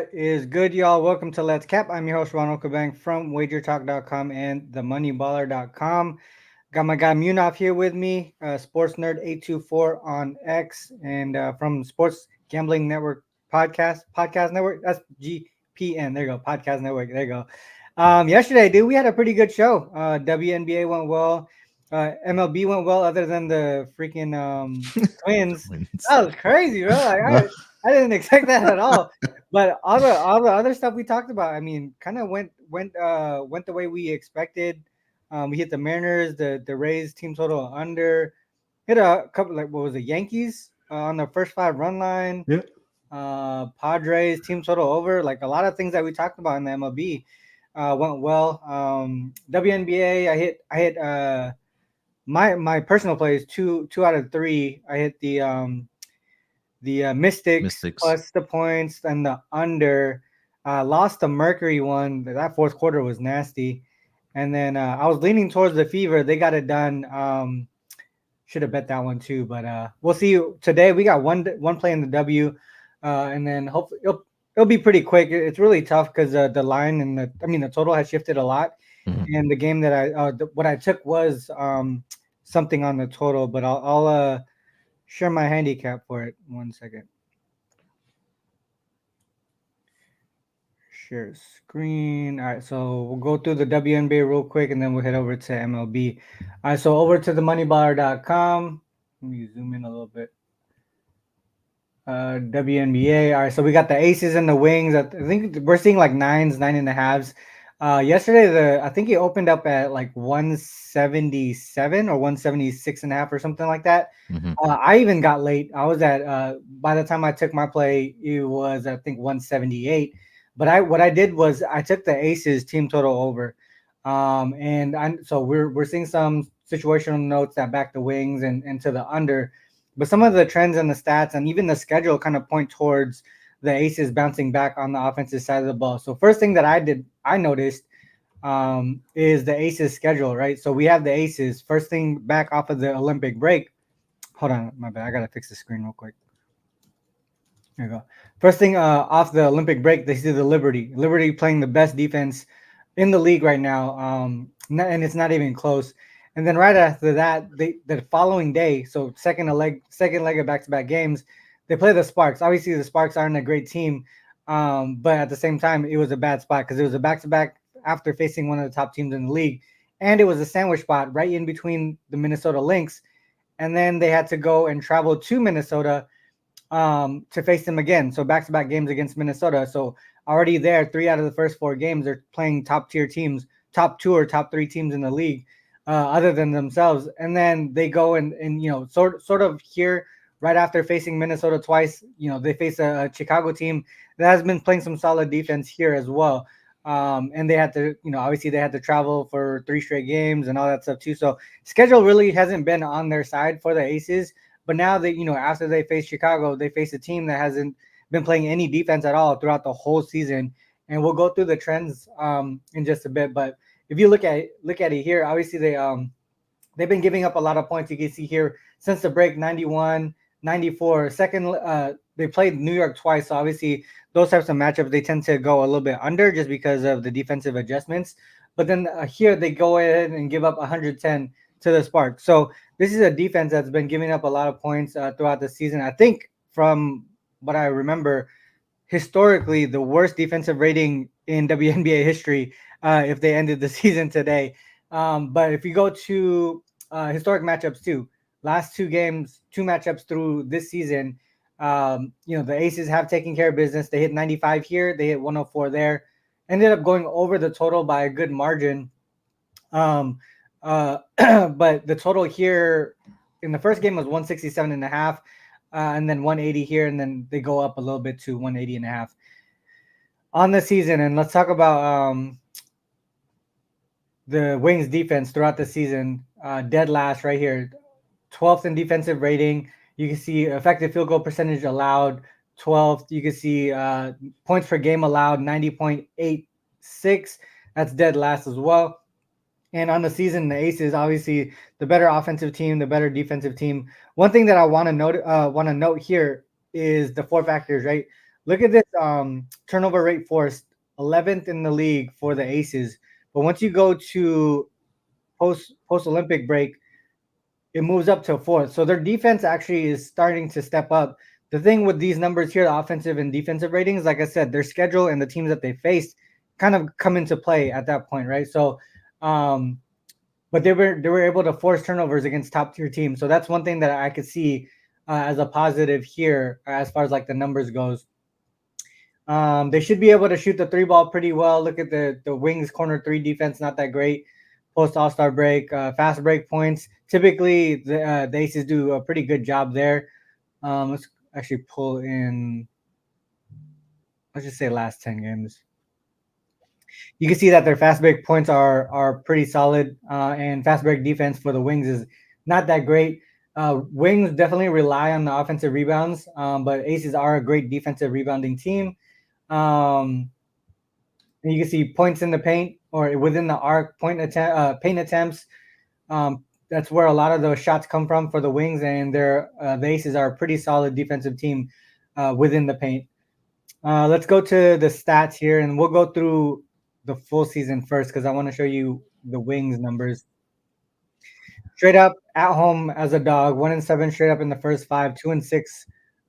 What is good, y'all? Welcome to Let's Cap. I'm your host, Ronald Cabang from wagertalk.com and themoneyballer.com. Got my guy Munaf here with me, Sports Nerd 824 on X, and from Sports Gambling Network Podcast Network. That's GPN. There you go. Podcast Network. There you go. Yesterday, dude, we had a pretty good show. WNBA went well. MLB went well, other than the freaking Twins. That was crazy, bro. I didn't expect that at all. But all the other stuff we talked about, I mean, kind of went the way we expected. We hit the Mariners, the Rays team total under, hit a couple, like, what was it, Yankees on the first 5 run line. Yeah. Padres team total over, like a lot of things that we talked about in the MLB went well. WNBA, I hit my personal plays two out of 3. I hit the Mystics plus the points and the under. Lost the Mercury one. That fourth quarter was nasty. And then I was leaning towards the Fever. They got it done. Should have bet that one too, but we'll see. Today we got one play in the W, and then hopefully it'll be pretty quick. It's really tough because the line and the total has shifted a lot. Mm-hmm. And the game that what I took was something on the total, but I'll share my handicap for it. 1 second. Share screen. All right, so we'll go through the WNBA real quick, and then we'll head over to MLB. All right, so over to the moneyballer.com. Let me zoom in a little bit. WNBA. All right, so we got the Aces and the Wings. I think we're seeing like 9s, 9.5s. Yesterday, I think it opened up at like 177 or 176.5 or something like that. Mm-hmm. I even got late. I was at by the time I took my play, it was I think 178. But what I did was I took the Aces team total over, so we're seeing some situational notes that back the Wings and to the under, but some of the trends and the stats and even the schedule kind of point towards the Aces bouncing back on the offensive side of the ball. So first thing that I noticed is the Aces schedule, right? So we have the Aces first thing back off of the Olympic break. Hold on, my bad. I gotta fix the screen real quick. There you go. First thing off the Olympic break, they see the Liberty. Liberty playing the best defense in the league right now, and it's not even close. And then right after that, the following day, so second leg of back-to-back games, they play the Sparks. Obviously, the Sparks aren't a great team, but at the same time, it was a bad spot because it was a back-to-back after facing one of the top teams in the league, and it was a sandwich spot right in between the Minnesota Lynx, and then they had to go and travel to Minnesota to face them again. So back-to-back games against Minnesota. So already there, 3 out of the first 4 games are playing top-tier teams, top 2 or top 3 teams in the league, other than themselves. And then they go and sort of here right after facing Minnesota twice, they face a Chicago team that has been playing some solid defense here as well. And they had to, obviously they had to travel for 3 straight games and all that stuff too. So schedule really hasn't been on their side for the Aces. But now that, after they face Chicago, they face a team that hasn't been playing any defense at all throughout the whole season. And we'll go through the trends in just a bit. But if you look at it here, obviously they've been giving up a lot of points. You can see here since the break, 91, 94. Second, they played New York twice. So obviously those types of matchups, they tend to go a little bit under just because of the defensive adjustments. But then here they go ahead and give up 110 to the Sparks. So this is a defense that's been giving up a lot of points throughout the season. I think from what I remember, historically, the worst defensive rating in WNBA history if they ended the season today. But if you go to historic matchups too, last 2 games, 2 matchups through this season, the Aces have taken care of business. They hit 95 here. They hit 104 there. Ended up going over the total by a good margin. But the total here in the first game was 167.5, and then 180 here, and then they go up a little bit to 180.5 on the season. And let's talk about the Wings defense throughout the season. Dead last right here, 12th in defensive rating. You can see effective field goal percentage allowed, 12th. You can see points per game allowed, 90.86. That's dead last as well. And on the season, the Aces, obviously the better offensive team, the better defensive team. One thing that I want to note here is the 4 factors, right? Look at this turnover rate forced, 11th in the league for the Aces. But once you go to post Olympic break, it moves up to fourth. So their defense actually is starting to step up. The thing with these numbers here, the offensive and defensive ratings, like I said, their schedule and the teams that they faced kind of come into play at that point, right? So, but they were able to force turnovers against top tier teams. So that's one thing that I could see as a positive here as far as like the numbers goes. They should be able to shoot the three ball pretty well. Look at the Wings corner three defense, not that great. Post All Star break, fast break points. Typically, the Aces do a pretty good job there. Let's actually pull in. Let's just say last 10 games. You can see that their fast break points are pretty solid, and fast break defense for the Wings is not that great. Wings definitely rely on the offensive rebounds, but Aces are a great defensive rebounding team. Um, and you can see points in the paint or within the arc, paint attempts. That's where a lot of those shots come from for the Wings, and the Aces are a pretty solid defensive team within the paint. Let's go to the stats here, and we'll go through the full season first because I want to show you the Wings numbers. Straight up at home as a dog, 1-7 straight up in the first five, 2-6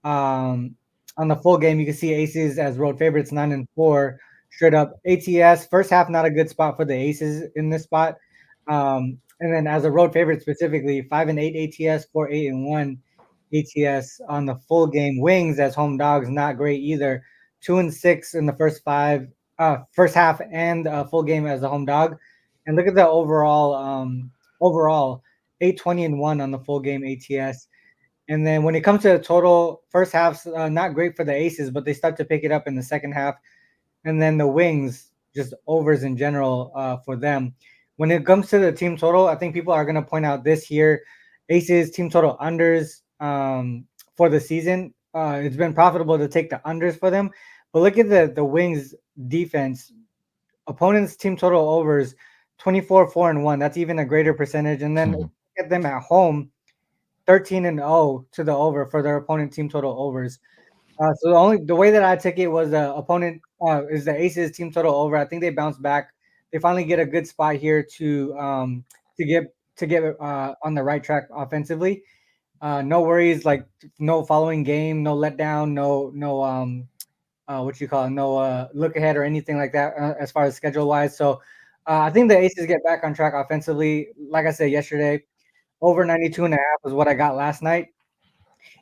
on the full game. You can see Aces as road favorites, 9-4 straight up. ATS first half not a good spot for the Aces in this spot, and then as a road favorite specifically, 5-8 ATS, 4-8-1 ATS on the full game. Wings as home dogs not great either, 2-6 in the first half and full game as a home dog. And look at the overall 8-20-1 on the full game ATS. And then when it comes to the total, first half's not great for the Aces, but they start to pick it up in the second half. And then the Wings, just overs in general for them. When it comes to the team total, I think people are going to point out this year, Aces team total unders for the season. It's been profitable to take the unders for them. But look at the Wings defense. Opponents team total overs 24-4-1. That's even a greater percentage. And then look at them at home, 13-0 to the over for their opponent team total overs. So the way that I took it was the opponent is the Aces team total over. I think they bounce back. They finally get a good spot here to get on the right track offensively. No worries, like no following game, no letdown, no what you call it, no look ahead or anything like that as far as schedule wise. So I think the Aces get back on track offensively. Like I said yesterday, over 92.5 was what I got last night.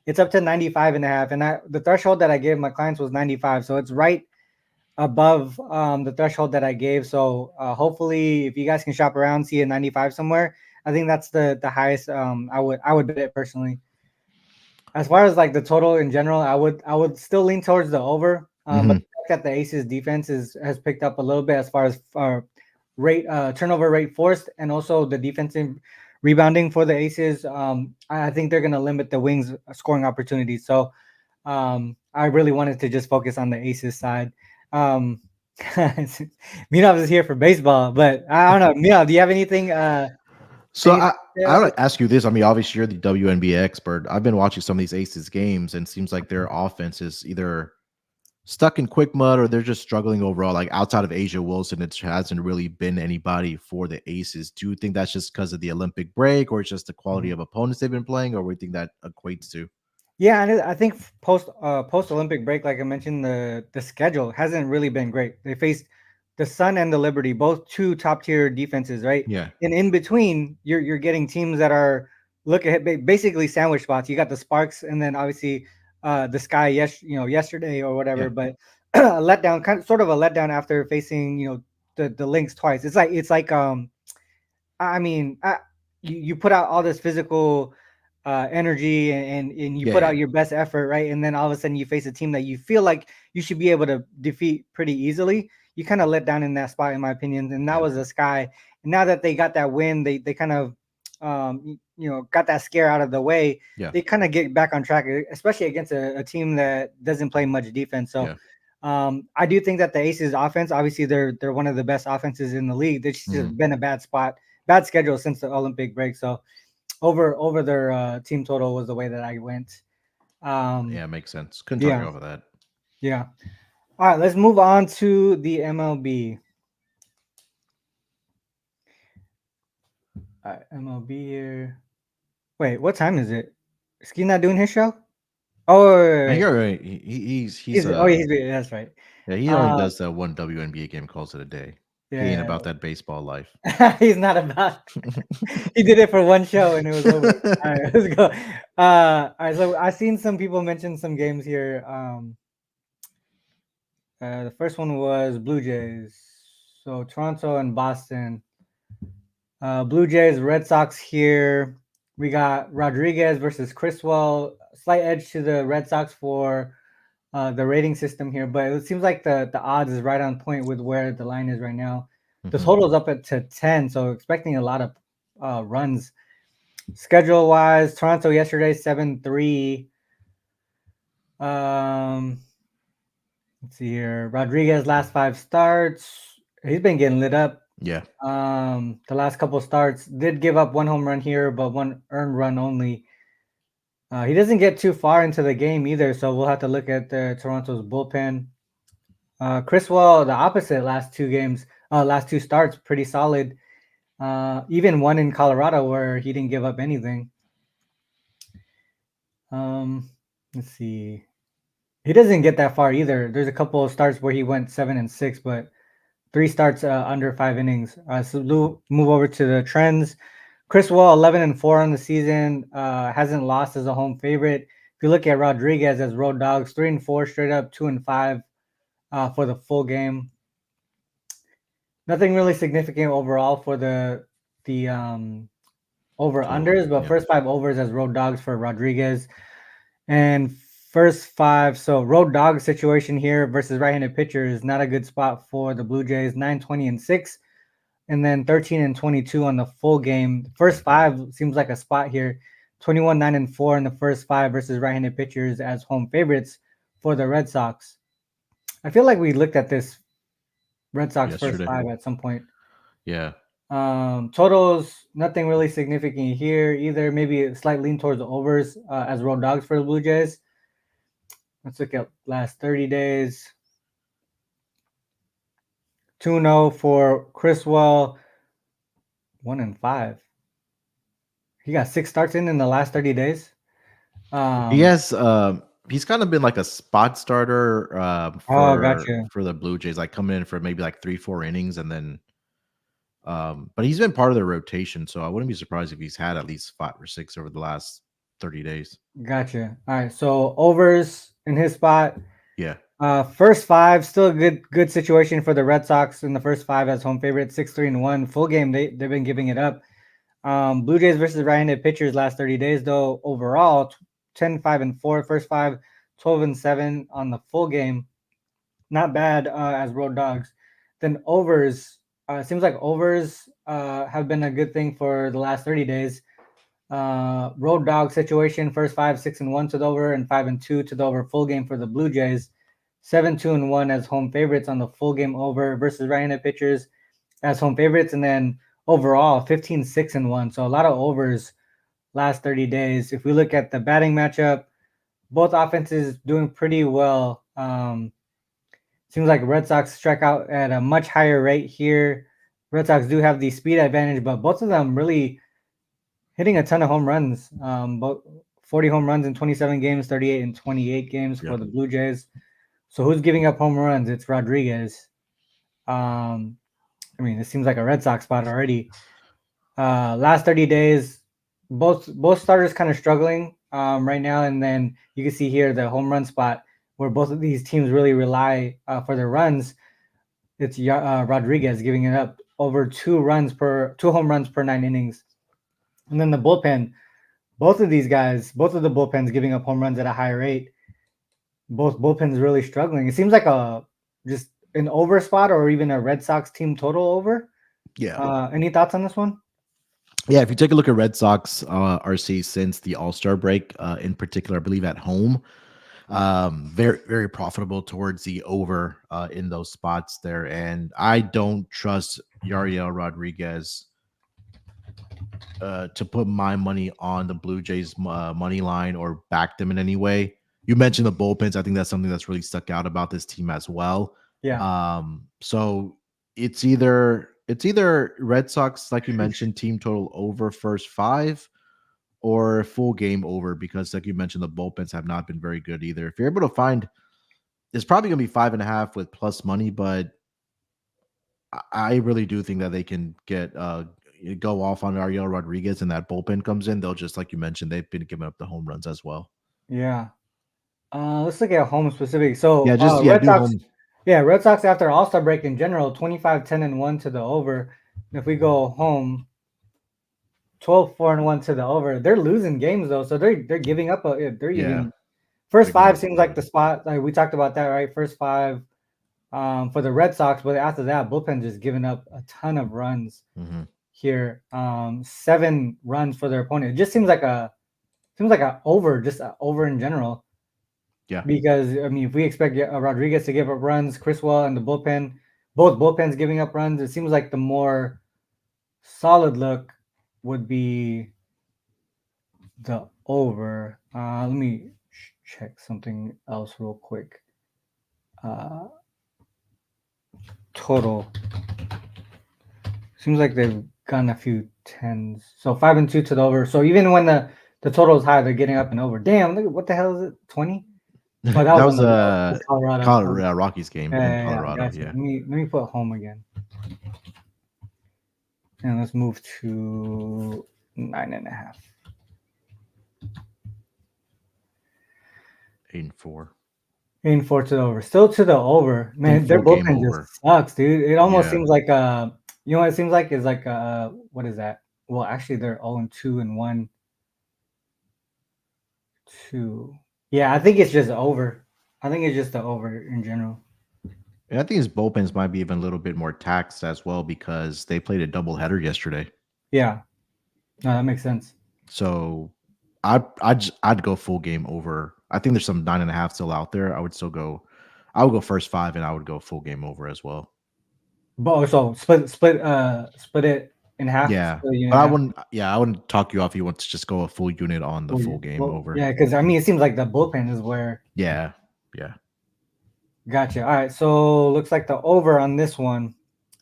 It's up to 95.5, and the threshold that I gave my clients was 95, so it's right above the threshold that I gave. So hopefully, if you guys can shop around, see a 95 somewhere, I think that's the highest I would bet it personally. As far as like the total in general, I would still lean towards the over. But the fact that the Aces defense has picked up a little bit as far as rate turnover rate forced, and also the defensive rebounding for the Aces, I think they're going to limit the Wings scoring opportunities. So I really wanted to just focus on the Aces side. Minov is here for baseball, but I don't know. Minov, do you have anything? So Anything I want to ask you this. I mean, obviously you're the WNBA expert. I've been watching some of these Aces games, and it seems like their offense is either stuck in quick mud or they're just struggling overall. Like outside of Asia Wilson, it hasn't really been anybody for the Aces. Do you think that's just because of the Olympic break, or it's just the quality of opponents they've been playing, or what do you think that equates to? Yeah, and I think post Olympic break, like I mentioned, the schedule hasn't really been great. They faced the Sun and the Liberty, both two top tier defenses, right? Yeah, And in between, you're getting teams that are basically sandwich spots. You got the Sparks, and then obviously the Sky. Yesterday or whatever, yeah, but a letdown, sort of a letdown after facing the Lynx twice. It's like I mean, you put out all this physical energy and you yeah, put yeah, out your best effort, right? And then all of a sudden you face a team that you feel like you should be able to defeat pretty easily. You kind of let down in that spot, in my opinion. And that yeah, was the Sky. And now that they got that win, they kind of got that scare out of the way. yeah, They kind of get back on track, especially against a team that doesn't play much defense. So yeah. I do think that the Aces offense, obviously they're one of the best offenses in the league. They've just been a bad schedule since the Olympic break. So over their team total was the way that I went. Yeah, Um, makes sense. Couldn't talk you yeah, off of that. Yeah. All right, let's move on to the MLB. All right, MLB here. Wait, what time is it? Is he not doing his show? Oh, I think wait. you're right. He's That's right. yeah, he only Uh, does that one WNBA game calls it a day. He ain't yeah, about that baseball life. he's not about. He did it for one show and it was over. All right, let's go. All right, so I've seen some people mention some games here. The first one was Blue Jays. So Toronto and Boston. Blue Jays, Red Sox here. We got Rodriguez versus Criswell. Slight edge to the Red Sox for the rating system here, but it seems like the odds is right on point with where the line is right now. The Mhm. total is up at to 10, so expecting a lot of runs. Schedule wise, Toronto yesterday 7-3. Um, let's see here. Rodriguez last 5 starts. He's been getting lit up. Yeah. The last couple starts did give up one home run here, but one earned run only. He doesn't get too far into the game either, so we'll have to look at the Toronto's bullpen. Criswell, the opposite last two starts, pretty solid. Even one in Colorado where he didn't give up anything. Let's see. He doesn't get that far either. There's a couple of starts where he went 7-6, but 3 starts under 5 innings. So move over to the trends. Criswell 11-4 on the season. Hasn't lost as a home favorite. If you look at Rodriguez as road dogs, 3-4 straight up, 2-5 for the full game. Nothing really significant overall for the over Total. unders, but Yeah. first 5 overs as road dogs for Rodriguez. And first 5, so road dog situation here versus right-handed pitcher is not a good spot for the Blue Jays. 9-20-6, and then 13-22 on the full game. First 5 seems like a spot here. 21-9-4 in the first 5 versus right-handed pitchers as home favorites for the Red Sox. I feel like we looked at this Red Sox first Yesterday. 5 at some point. Yeah. Totals, nothing really significant here either. Maybe a slight lean towards the overs as road dogs for the Blue Jays. Let's look at last 30 days. 2-0 for Criswell. 1-5. He got 6 starts in the last 30 days. He Um, has he's kind of been like a spot starter oh, gotcha. for the Blue Jays, like coming in for maybe like 3-4 innings and then but he's been part of the rotation, so I wouldn't be surprised if he's had at least 5 or 6 over the last 30 days. Gotcha. All right. So overs in his spot. Yeah. First 5, still a good situation for the Red Sox in the first 5 as home favorite. 6-3-1. Full game, they've been giving it up. Blue Jays versus right-handed pitchers last 30 days, though, overall 10-5-4. First 5, 12-7 on the full game. Not bad as road dogs. Then overs. Seems like overs have been a good thing for the last 30 days. Road dog situation, first 5, 6-1 to the over, and 5-2 to the over full game for the Blue Jays. 7-2-1 as home favorites on the full game over versus right-handed pitchers as home favorites, and then overall 15-6-1. So a lot of overs last 30 days. If we look at the batting matchup, both offenses doing pretty well. Seems like Red Sox strike out at a much higher rate here. Red Sox do have the speed advantage, but both of them really hitting a ton of home runs. Both 40 home runs in 27 games, 38 in 28 games Yeah. for the Blue Jays. So who's giving up home runs? It's Rodriguez. I mean, it seems like a Red Sox spot already. Last 30 days, both starters kind of struggling right now, and then you can see here the home run spot where both of these teams really rely for their runs. It's Rodriguez giving it up over 2 home runs per 9 innings, and then the bullpen. Both of these guys, both of the bullpens giving up home runs at a high rate. Both bullpens really struggling. It seems like a just an over spot or even a Red Sox team total over. Yeah. Any thoughts on this one? Yeah, if you take a look at Red Sox RC since the All-Star break, in particular, I believe at home, very very profitable towards the over in those spots there, and I don't trust Yariel Rodriguez to put my money on the Blue Jays money line or back them in any way. You mentioned the bullpens. I think that's something that's really stuck out about this team as well. Yeah. So it's either Red Sox, like you mentioned, team total over first 5, or full game over, because like you mentioned, the bullpens have not been very good either. If you're able to find, it's probably gonna be 5.5 with plus money, but I really do think that they can get go off on Ariel Rodriguez and that bullpen comes in. They'll just, like you mentioned, they've been giving up the home runs as well. Yeah. Let's look at home specific. So Red Do Sox, home. yeah, Red Sox after All-Star break in general, 25-10-1 to the over. If we go home, 12-4-1 to the over. They're losing games though, so they're giving up they're Yeah, even first they're giving 5 up a seems like ton. the spot. Like we talked about that, right? First 5 for the Red Sox, but after that, bullpen just giving up a ton of runs Mhm. here. 7 runs for their opponent. It just seems like a over, just a over in general. Yeah. Because I mean, if we expect Rodriguez to give up runs, Criswell and the bullpen, both bullpens giving up runs, it seems like the more solid look would be the over. Let me check something else real quick. Total. Seems like they've gotten a few 10s. So 5-2 to the over. So even when the total is high, they're getting up and over. Damn, look, what the hell is it? 20? Oh, that That was on was the Colorado. Rockies game in Yeah, Colorado. gotcha. Yeah. Let me put home again. And let's move to 9.5. 8-4. 8-4 to the over. Still to the over. Man, their Full game bullpen over. just sucks, dude. It almost Yeah. seems like you know what it seems like is like what is that? Well, actually they're 0-2 and 1. 2. Yeah, I think it's just over. I think it's just the over in general. And I think his bullpens might be even a little bit more taxed as well, because they played a doubleheader yesterday. Yeah. No, that makes sense. So I'd go full game over. I think there's some 9.5 still out there. I would go first 5, and I would go full game over as well. But so split it in half. Yeah. Split it in But half. I wouldn't talk you off. You want to just go a full unit on the full game Well, over. yeah, because I mean it seems like the bullpen is where. Yeah. Yeah. Gotcha. All right, so looks like the over on this one.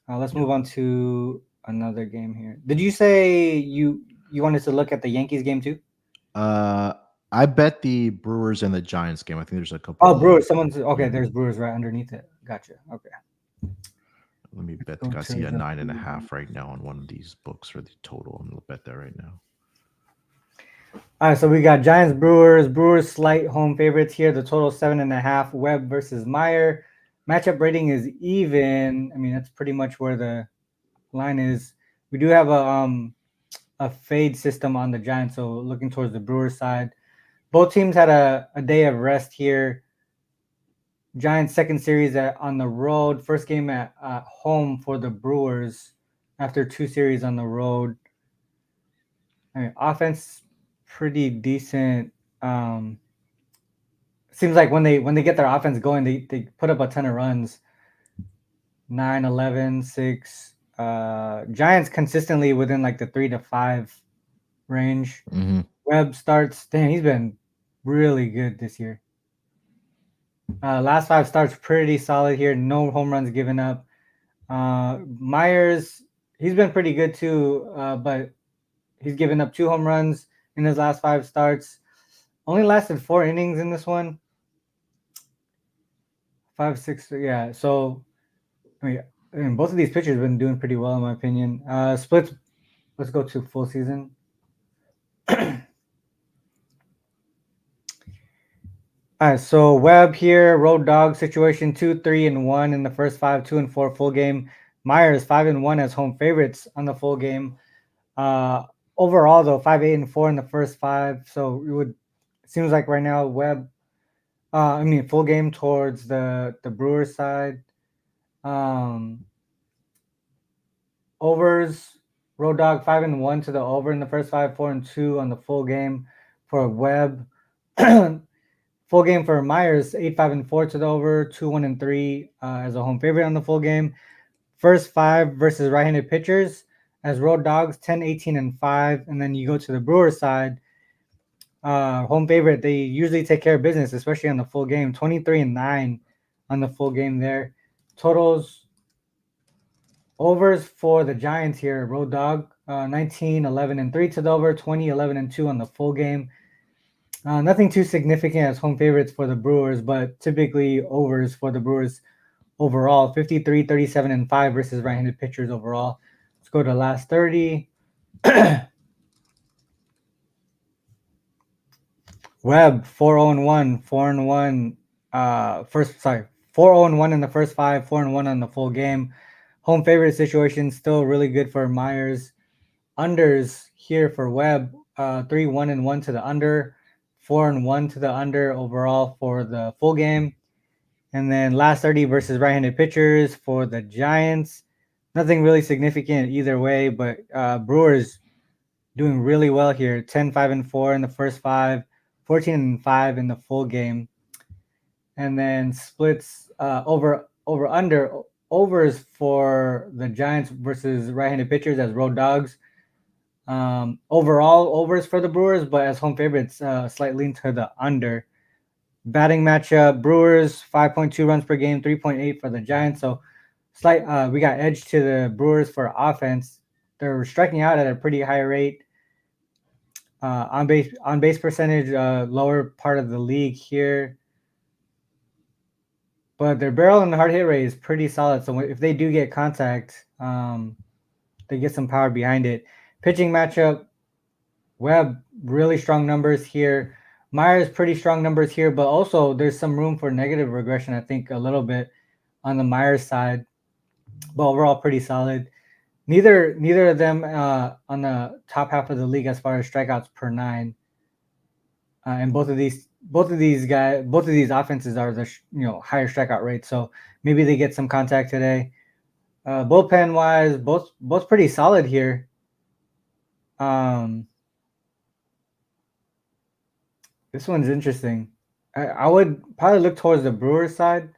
Let's Yep. move on to another game here. Did you say you wanted to look at the Yankees game too? I bet the Brewers and the Giants game. I think there's a couple. Oh, Brewers. Someone's okay. Yeah. There's Brewers right underneath it. Gotcha. Okay. Let me bet. Go I to see a the- 9.5 right now on one of these books for the total. I'm gonna bet that right now. All right, so we got Giants, Brewers. Brewers slight home favorites here. The total 7.5. Webb versus Meyer. Matchup rating is even. I mean, that's pretty much where the line is. We do have a fade system on the Giants, so looking towards the Brewers side. Both teams had a day of rest here. Giants second series on the road. First game at home for the Brewers after 2 series on the road. I mean, offense pretty decent. Seems like when they get their offense going, they put up a ton of runs. 9, 11, 6. Giants consistently within like the 3 to 5 range. Mm-hmm. Webb starts. Damn, he's been really good this year. Last 5 starts pretty solid here. No home runs given up. Myers, he's been pretty good too, but he's given up 2 home runs in his last 5 starts. Only lasted 4 innings in this one. 5, 6, yeah. So, I mean, both of these pitchers have been doing pretty well in my opinion. Splits. Let's go to full season. All right, so Webb here, road dog situation 2, 3, and 1 in the first 5, 2 and 4 full game. Myers 5 and 1 as home favorites on the full game. Overall though, 5, 8, and 4 in the first 5. So it seems like right now Webb, full game towards the Brewers side. Overs, road dog 5 and 1 to the over in the first 5, 4 and 2 on the full game for Webb. Full game for Myers, 8, 5, and 4 to the over, 2, 1, and 3 as a home favorite on the full game. First 5 versus right-handed pitchers as road dogs, 10, 18, and 5. And then you go to the Brewers side. home favorite. They usually take care of business, especially on the full game. 23-9 on the full game there. Totals overs for the Giants here. Road dog 19, 11, and 3 to the over, 20, 11, and 2 on the full game. Nothing too significant as home favorites for the Brewers, but typically overs for the Brewers overall. 53, 37, and 5 versus right-handed pitchers overall. Let's go to the last 30. Webb 4-0-1, 4-1. 4-0-1 in the first 5, 4-1 on the full game. Home favorite situation still really good for Myers. Unders here for Webb, 3-1-1 to the under, 4-1 to the under overall for the full game. And then last 30 versus right-handed pitchers for the Giants. Nothing really significant either way, but Brewers doing really well here. 10-5-4 in the first 5, 14-5 in the full game. And then splits over under overs for the Giants versus right-handed pitchers as road dogs. Overall overs for the Brewers, but as home favorites, slight lean to the under. Batting matchup: Brewers 5.2 runs per game, 3.8 for the Giants. So slight, we got edge to the Brewers for offense. They're striking out at a pretty high rate. On base percentage, lower part of the league here. But their barrel and hard hit rate is pretty solid. So if they do get contact, they get some power behind it. Pitching matchup: Webb, really strong numbers here. Myers, pretty strong numbers here, but also there's some room for negative regression, I think, a little bit on the Myers side. But overall, pretty solid. Neither of them on the top half of the league as far as strikeouts per 9. And both of these offenses are the higher strikeout rates. So maybe they get some contact today. Bullpen wise, both pretty solid here. This one's interesting. I would probably look towards the Brewers side.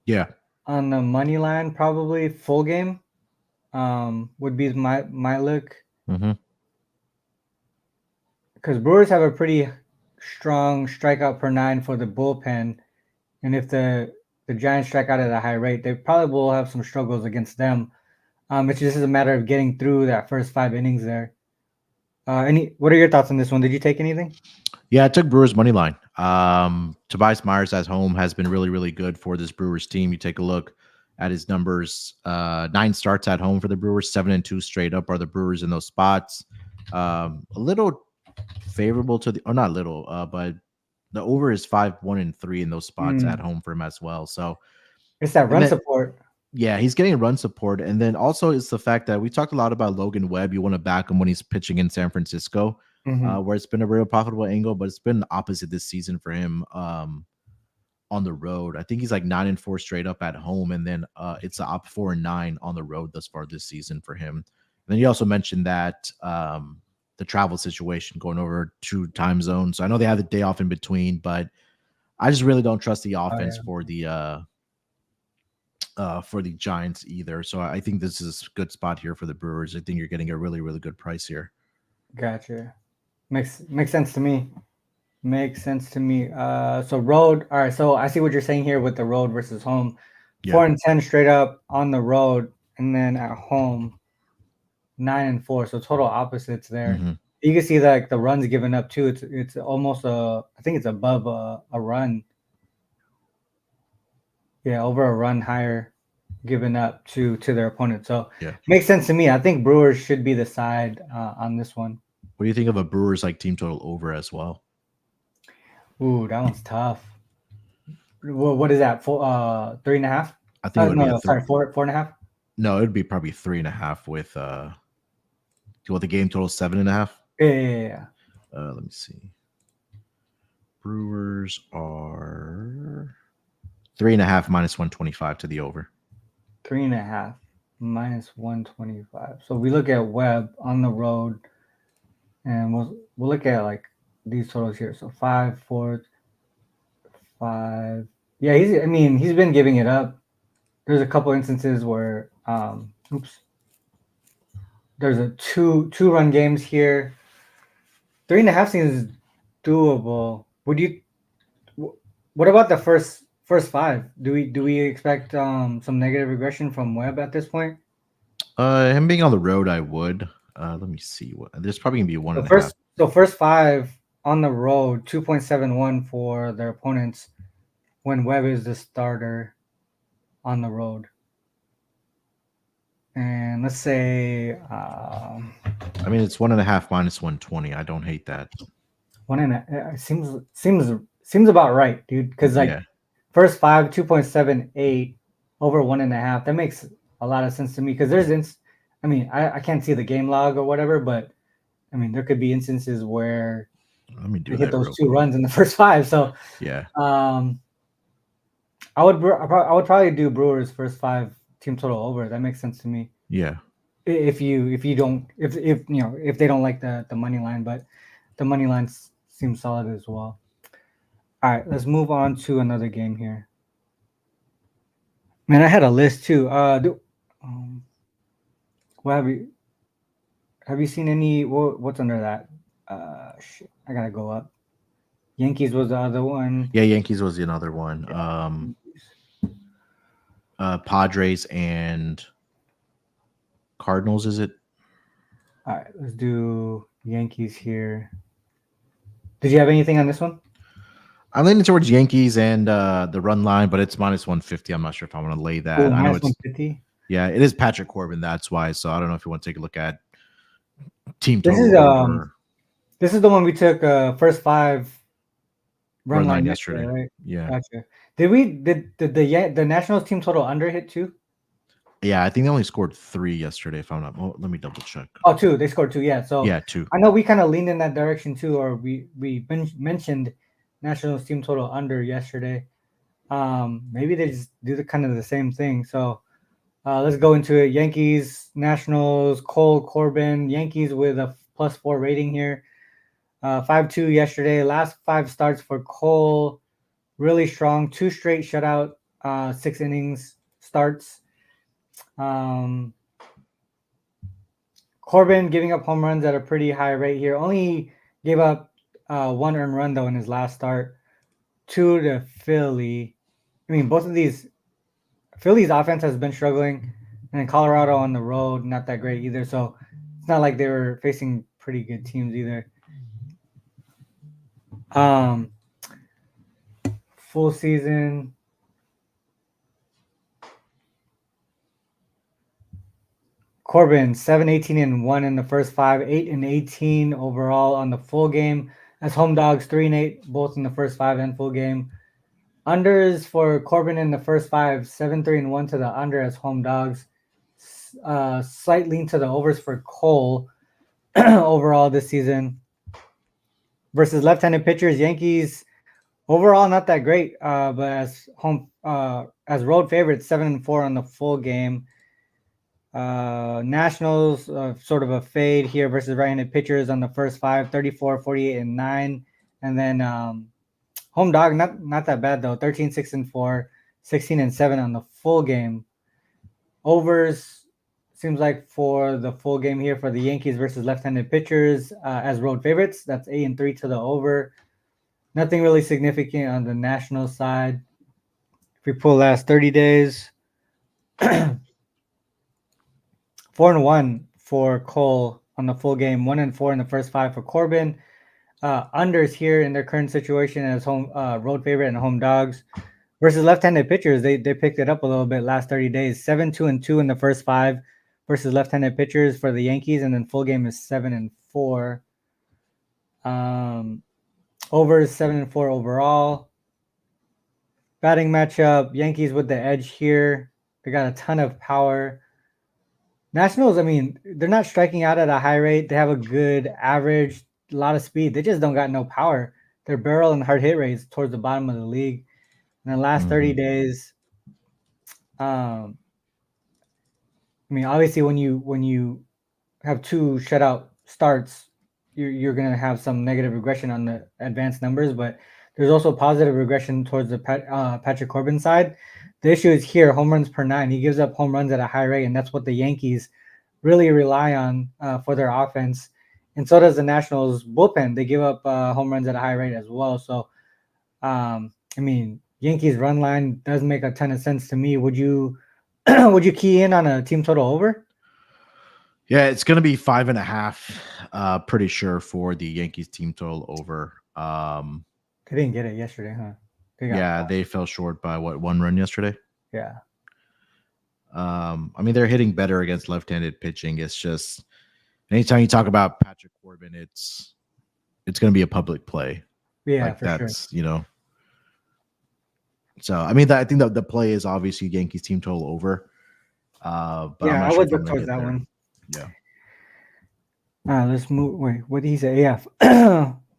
Yeah. On the money line, probably full game. Would be my look. Mm-hmm. Because Brewers have a pretty strong strikeout per 9 for the bullpen, and if the Giants strike out at a high rate, they probably will have some struggles against them. It's just a matter of getting through that first 5 innings there. What are your thoughts on this one? Did you take anything? Yeah, I took Brewers money line. Tobias Myers at home has been really, really good for this Brewers team. You take a look at his numbers. 9 starts at home for the Brewers, 7-2 straight up are the Brewers in those spots. A little favorable to the, or not little, but the over is 5-1-3 in those spots at home for him as well. So it's that run support. Yeah, he's getting run support. And then also it's the fact that we talked a lot about Logan Webb. You want to back him when he's pitching in San Francisco, where it's been a real profitable angle, but it's been the opposite this season for him on the road. I think he's like 9-4 straight up at home, and then it's a 4-9 on the road thus far this season for him. And then you also mentioned that the travel situation, going over 2 time zones. So I know they have the day off in between, but I just really don't trust the offense for the Giants either. So I think this is a good spot here for the Brewers. I think you're getting a really, really good price here. Gotcha. Makes sense to me. So road. All right. So I see what you're saying here with the road versus home. 4-10 straight up on the road, and then at home 9-4. So total opposites there. Mm-hmm. You can see like the runs given up too. It's almost I think it's above a run. Yeah, over a run higher given up to their opponent. So makes sense to me. I think Brewers should be the side on this one. What do you think of a Brewers like team total over as well? Ooh, that one's tough. What is that? 3.5? I think it would be 4.5. No, it would be probably 3.5 with the game total 7.5. Yeah. Let me see. Brewers are 3.5 minus 125 to the over. 3.5 minus 125. So we look at Webb on the road, and we'll look at like these totals here. So 5, 4, 5. Yeah, he's been giving it up. There's a couple instances where there's a two run games here. 3.5 seems doable. Would you? What about the first five? Do we expect some negative regression from Webb at this point? Him being on the road, I would. Let me see what. There's probably gonna be one So and a half. first five on the road, 2.71 for their opponents when Webb is the starter on the road. And let's say I mean, it's 1.5 minus 120. I don't hate that. it seems about right, dude. Because like Yeah. first five, 2.78 over 1.5. That makes a lot of sense to me because I mean, I can't see the game log or whatever, but I mean, there could be instances where Let me do they hit that those real two quick. runs in the first five. So Yeah. I would probably do Brewers first five team total over. That makes sense to me. Yeah. If you don't if if they don't like the money line, but the money line seems solid as well. All right, let's move on to another game here. Man, I had a list too. What have you seen any? What's under that? Shit, I gotta go up. Yankees was the other one. Yeah. Yankees was another one. Padres and Cardinals. Is it? All right, let's do Yankees here. Did you have anything on this one? I'm leaning towards Yankees and the run line, but it's minus 150. I'm not sure if I want to lay Oh, that. I know minus it's 150. yeah, it is Patrick Corbin. That's why. So I don't know if you want to take a look at team This total is over this is the one we took first five run run line line yesterday, yesterday. right? Yeah. Gotcha. Did the Nationals team total under hit too? Yeah, I think they only scored 3 yesterday. If I'm not, well, let me double check. Oh, two. They scored two. Yeah. So Yeah, 2. I know we kind of leaned in that direction too, or we mentioned Nationals team total under yesterday. Maybe they just do the kind of the same thing. So let's go into it. Yankees, Nationals, Cole, Corbin. Yankees with a +4 rating here. 5-2 yesterday. Last 5 starts for Cole. Really strong. 2 straight shutout. 6 innings starts. Corbin giving up home runs at a pretty high rate here. Only gave up 1 earned run though in his last start. 2 to Philly. I mean, both of these Philly's offense has been struggling, and Colorado on the road not that great either. So it's not like they were facing pretty good teams either. Full season. Corbin 7-18-1 in the first 5, 8-18 overall on the full game. As home dogs 3-8 both in the first 5 and full game. Unders for Corbin in the first 5, 7-3-1 to the under as home dogs. Slight lean to the overs for Cole overall this season. Versus left-handed pitchers, Yankees overall not that great, but as road favorites, 7-4 on the full game. Nationals sort of a fade here versus right-handed pitchers on the first 5, 34, 48, and 9. And then home dog, not that bad though. 13, 6-4, 16 and 7 on the full game. Overs seems like for the full game here for the Yankees versus left-handed pitchers as road favorites. That's 8-3 to the over. Nothing really significant on the national side. If we pull last 30 days, 4-1 for Cole on the full game, 1-4 in the first 5 for Corbin. Unders here in their current situation as home road favorite and home dogs versus left-handed pitchers. They picked it up a little bit last 30 days. 7-2-2 in the first 5 versus left-handed pitchers for the Yankees, and then full game is 7-4. Over 7-4 overall. Batting matchup, Yankees with the edge here. They got a ton of power. Nationals, I mean, they're not striking out at a high rate. They have a good average, a lot of speed. They just don't got no power. Their barrel and hard hit rates towards the bottom of the league. In the last 30 days, I mean, obviously when you have 2 shutout starts, you're gonna have some negative regression on the advanced numbers, but there's also positive regression towards the Patrick Corbin side. The issue is here, home runs per 9. He gives up home runs at a high rate, and that's what the Yankees really rely on for their offense. and so does the Nationals bullpen. They give up home runs at a high rate as well. So, I mean, Yankees run line does make a ton of sense to me. Would you would you key in on a team total over? Yeah, it's going to be 5.5. Pretty sure for the Yankees team total over. They didn't get it yesterday, huh? They got Yeah, they fell short by what, 1 run yesterday. yeah. I mean, they're hitting better against left-handed pitching. It's just anytime you talk about Patrick Corbin, it's going to be a public play. Yeah, Like for sure. that's So I mean, I think that the play is obviously Yankees team total over. But I'm Yeah, I not sure would if I'm look going to towards get that there. one. Yeah. Let's move. Wait, what did he say? Yeah.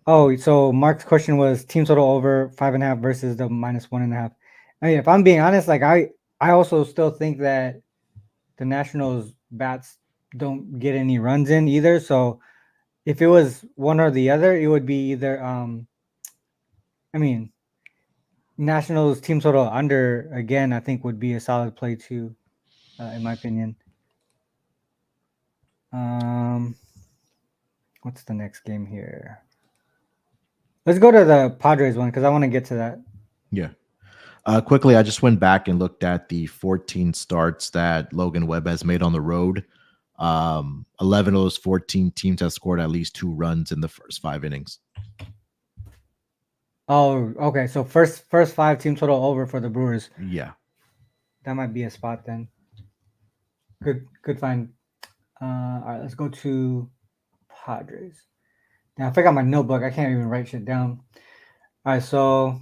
Oh, so Mark's question was team total over 5.5 versus the -1.5. I mean, if I'm being honest, like I also still think that the Nationals bats don't get any runs in either. So if it was one or the other, it would be either I mean, Nationals team total under again, I think would be a solid play too, in my opinion. Um, what's the next game here? Let's go to the Padres one because I want to get to that. Yeah. Quickly, I just went back and looked at the 14 starts that Logan Webb has made on the road. 11 of those 14 teams have scored at least 2 runs in the first 5 innings. Oh, okay. So first 5 team total over for the Brewers. Yeah. That might be a spot then. Good find. All right, let's go to Padres. Now I forgot my notebook. I can't even write shit down. All right, so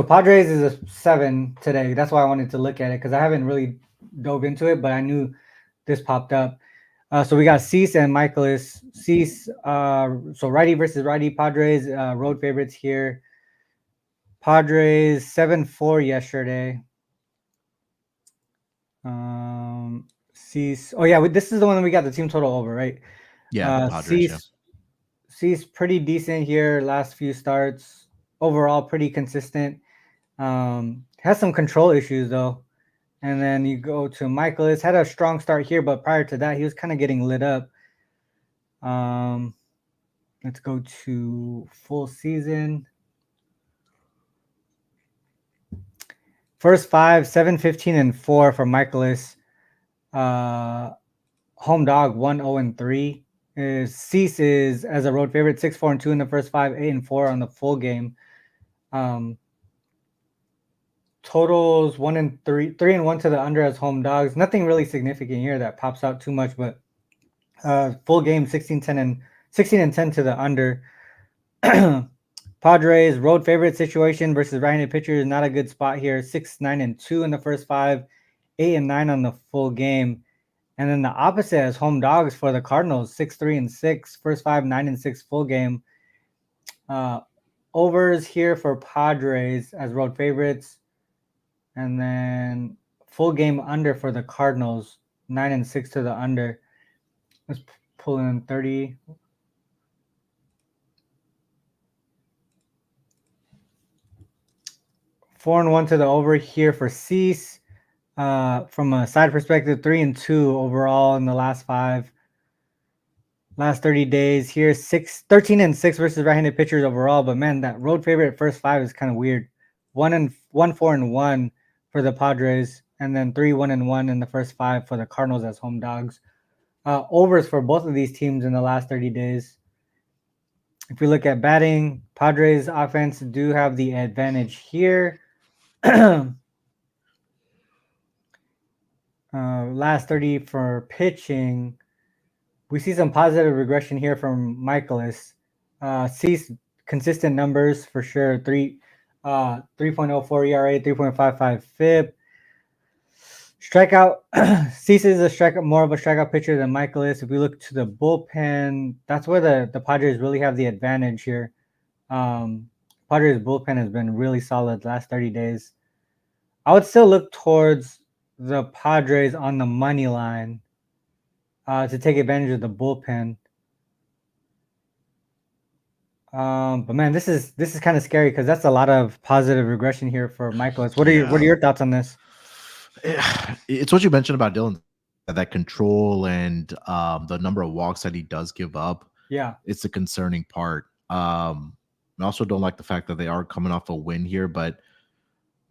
Padres is a 7 today. That's why I wanted to look at it because I haven't really dove into it, but I knew this popped up. So we got Cease and Michaelis. Cease, so righty versus righty. Padres road favorites here. Padres 7-4 yesterday. Cease. Oh yeah, this is the one that we got the team total over, right? Yeah. The Padres. Yeah. Cease pretty decent here. Last few starts, overall pretty consistent. Has some control issues though. And then you go to Michaelis. Had a strong start here, but prior to that, he was kind of getting lit up. Let's go to full season. First 5, 7, 15, and 4 for Michaelis. Home dog 1-0-3. Cease is as a road favorite 6-4-2 in the first 5, 8-4 on the full game. Totals 1-3, 3-1 to the under as home dogs. Nothing really significant here that pops out too much, but full game 16-10 and 16-10 to the under. Padres road favorite situation versus right-handed pitchers. Not a good spot here. 6-9-2 in the first 5, 8-9 on the full game. And then the opposite as home dogs for the Cardinals, 6-3-6, first 5, 9-6 full game. Overs here for Padres as road favorites. And then full game under for the Cardinals, 9-6 to the under. Let's pull in 30. Four and 1 to the over here for Cease. From a side perspective, 3-2 overall in the last 5. Last 30 days here, 13-6 versus right-handed pitchers overall. But man, that road favorite first 5 is kind of weird. 4-1 for the Padres, and then 3-1 in the first 5 for the Cardinals as home dogs. Overs for both of these teams in the last 30 days. If we look at batting, Padres offense do have the advantage here. Last 30 for pitching, we see some positive regression here from Michaelis. Sees consistent numbers for sure. 3.04 ERA, 3.55 FIP. Strikeout, Ceases a strikeout, more of a strikeout pitcher than Michaelis. If we look to the bullpen, that's where the Padres really have the advantage here. Padres bullpen has been really solid the last 30 days. I would still look towards the Padres on the money line to take advantage of the bullpen. But man, this is kind of scary because that's a lot of positive regression here for Michaelis. What are your thoughts on this? It's what you mentioned about Dylan that control and the number of walks that he does give up, Yeah. it's the concerning part. I also don't like the fact that they are coming off a win here, but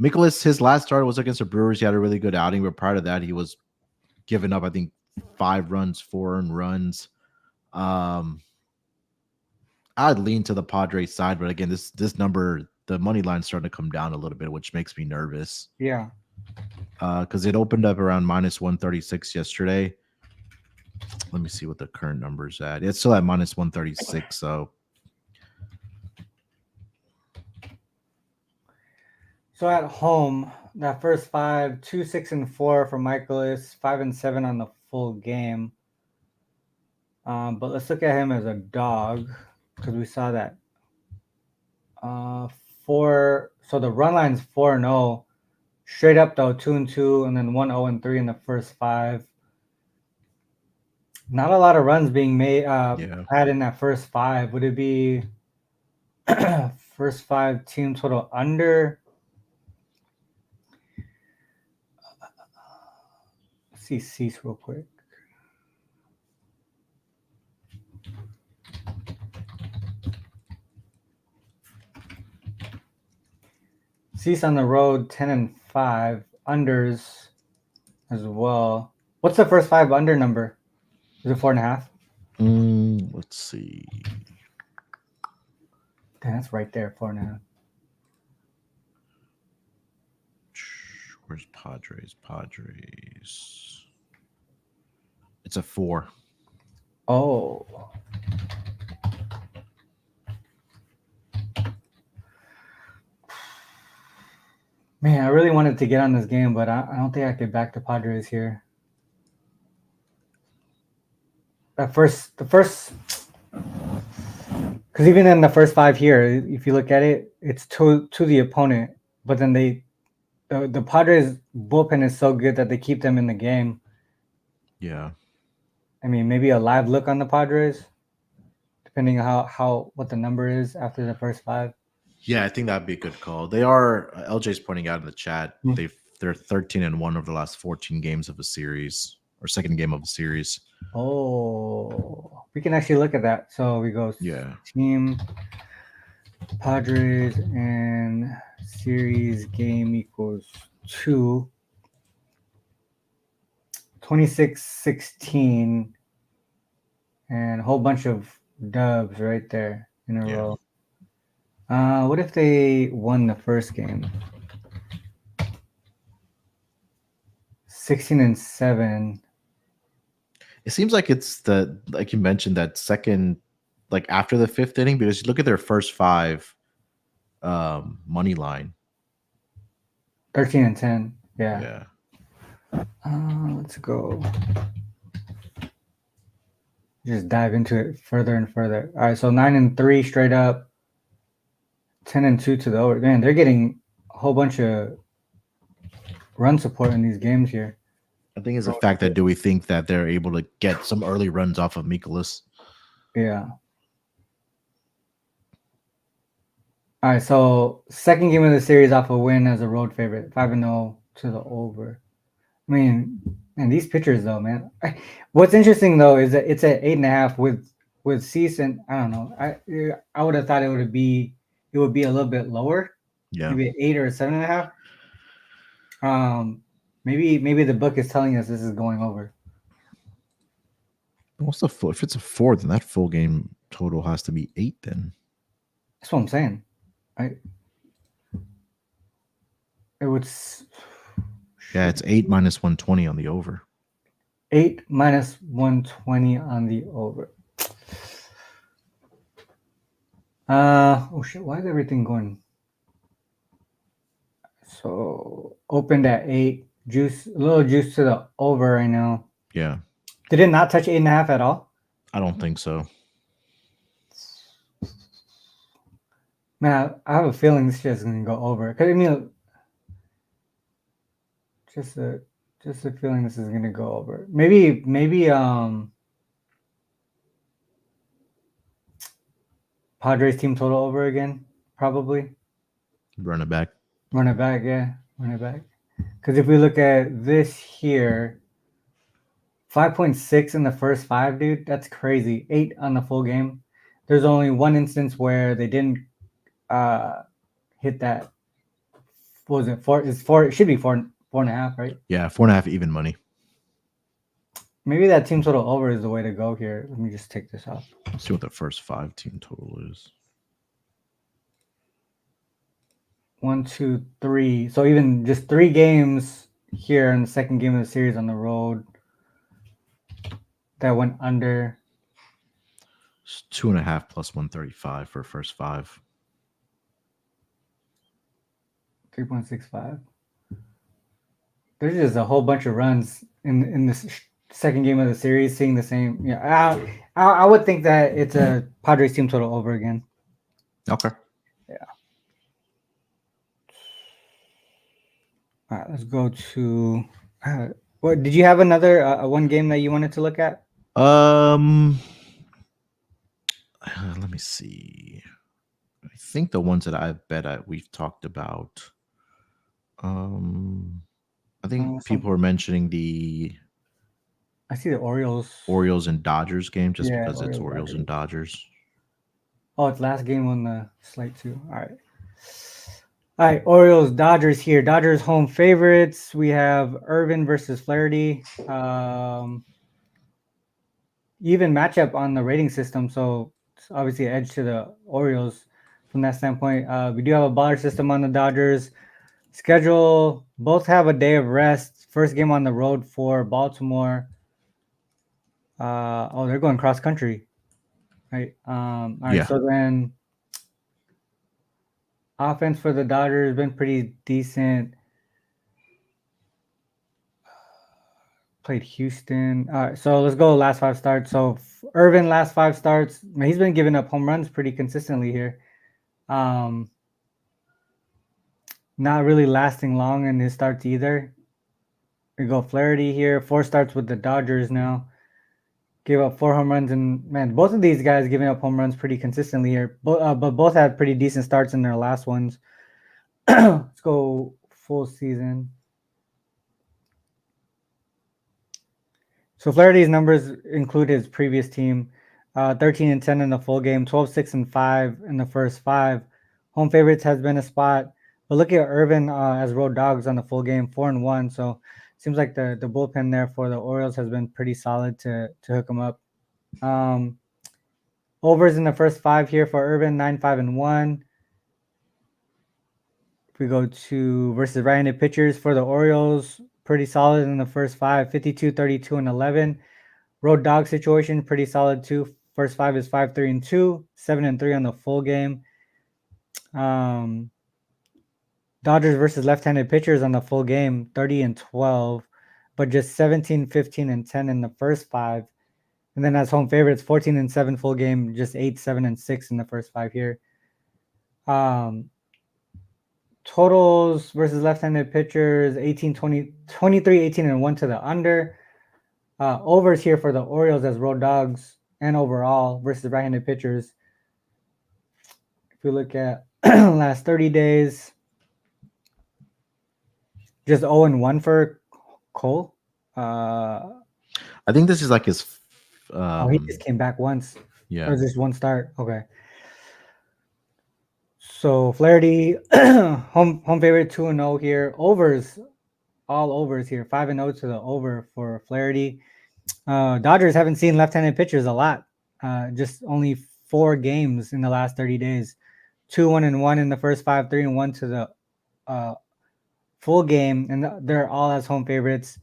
Mikolas, his last start was against the Brewers. He had a really good outing, but prior to that, he was giving up, I think, 5 runs, 4 earned runs. I'd lean to the Padres side, but again, this number, the money line's starting to come down a little bit, which makes me nervous. Yeah. Because it opened up around minus 136 yesterday. Let me see what the current number's at. It's still at minus 136, so. So at home, that first 5, 2, 6, and 4 for Michaelis, 5 and 7 on the full game. But let's look at him as a dog because we saw that 4. So the run line's 4-0. Straight up though, 2-2, and then 1-0-3 in the first 5. Not a lot of runs being made had in that first 5. Would it be first 5 team total under? Let's see Cease real quick. Cease on the road, 10-5. Unders as well. What's the first 5 under number? Is it 4.5? Let's see. Damn, that's right there, 4.5. Where's Padres? Padres. It's a 4. Oh. Man, I really wanted to get on this game, but I don't think I could back the Padres here. The first, because even in the first 5 here, if you look at it, it's to the opponent. But then the Padres bullpen is so good that they keep them in the game. Yeah. I mean, maybe a live look on the Padres, depending on how what the number is after the first 5. Yeah, I think that'd be a good call. They are, LJ's pointing out in the chat, they're 13-1 over the last 14 games of a series, or second game of a series. Oh, we can actually look at that. So we go team Padres and series game equals 2. 26-16 and a whole bunch of dubs right there in a row. What if they won the first game? 16-7. It seems like it's like you mentioned, that second, like after the 5th inning, because you look at their first 5 money line. 13-10. Yeah. Let's go. Just dive into it further and further. All right, so 9-3 straight up. 10-2 to the over. Man, they're getting a whole bunch of run support in these games here. I think it's the fact that do we think that they're able to get some early runs off of Mikolas? Yeah. All right, so second game of the series off a win as a road favorite, 5-0 to the over. I mean, and these pitchers though, man. What's interesting though is that it's at 8.5 with Cease, and I don't know. I would have thought it would be a little bit lower. Yeah. Maybe 8 or 7.5. Maybe the book is telling us this is going over. What's the full? If it's a 4, then that full game total has to be 8. Then that's what I'm saying. It would. Yeah, it's 8 minus 120 on the over. 8 minus 120 on the over. Oh shit! Why is everything going? So opened at 8. A little juice to the over right now. Yeah. Did it not touch 8.5 at all? I don't think so. Man, I have a feeling this shit's gonna go over. Cause I mean, just a feeling this is gonna go over. Maybe Padres team total over again. Probably. Run it back. Run it back, yeah. Run it back. Because if we look at this here, 5.6 in the first 5, dude. That's crazy. 8 on the full game. There's only one instance where they didn't hit that. What was it? 4 is 4. It should be 4.5, right? Yeah, 4.5 even money. Maybe that team total over is the way to go here. Let me just take this off. Let's see what the first 5 team total is. 1, 2, 3. So even just 3 games here in the second game of the series on the road that went under. It's 2.5 plus 135 for first 5. 3.65. There's just a whole bunch of runs in this second game of the series, seeing the same. Yeah, I would think that it's a Padres team total over again. Okay. Yeah. All right, let's go to. What did you have another one game that you wanted to look at? Let me see. I think the ones that I bet we've talked about. I think people were mentioning the. I see the Orioles and Dodgers game just because it's Orioles, Orioles and Dodgers. Oh, it's last game on the slate too. All right. All right, Orioles, Dodgers here. Dodgers home favorites. We have Irvin versus Flaherty. Even matchup on the rating system, so it's obviously an edge to the Orioles from that standpoint. We do have a baller system on the Dodgers. Schedule, both have a day of rest. First game on the road for Baltimore. They're going cross country, right? All right, Yeah. so then offense for the Dodgers has been pretty decent. Played Houston. All right, so let's go last 5 starts. So Irvin last 5 starts. He's been giving up home runs pretty consistently here. Not really lasting long in his starts either. We go Flaherty here. 4 starts with the Dodgers now. Gave up 4 home runs, and man, both of these guys giving up home runs pretty consistently here. But both had pretty decent starts in their last ones. Let's go full season. So Flaherty's numbers include his previous team, 13-10 in the full game, 12-6-5 in the first 5. Home favorites has been a spot, but look at Irvin as road dogs on the full game, 4-1. So seems like the bullpen there for the Orioles has been pretty solid to hook them up. Overs in the first 5 here for Irvin, 9-5-1. If we go to versus right-handed pitchers for the Orioles, pretty solid in the first 5, 52, 32, and 11. Road dog situation, pretty solid too. First 5 is 5-3-2, 7-3 on the full game. Dodgers versus left-handed pitchers on the full game, 30-12, but just 17, 15, and 10 in the first 5. And then as home favorites, 14-7 full game, just 8, 7, and 6 in the first 5 here. Totals versus left-handed pitchers, 18, 20, 23, 18, and 1 to the under. Overs here for the Orioles as road dogs and overall versus right-handed pitchers. If we look at last 30 days, just 0-1 for Cole. I think this is like his. He just came back once. Yeah. Or just one start. Okay. So Flaherty, home favorite 2-0 here. Overs, all overs here. 5-0 to the over for Flaherty. Dodgers haven't seen left-handed pitchers a lot. Just only 4 games in the last 30 days. 2-1-1 in the first 5, 3-1 to the full game, and they're all as home favorites.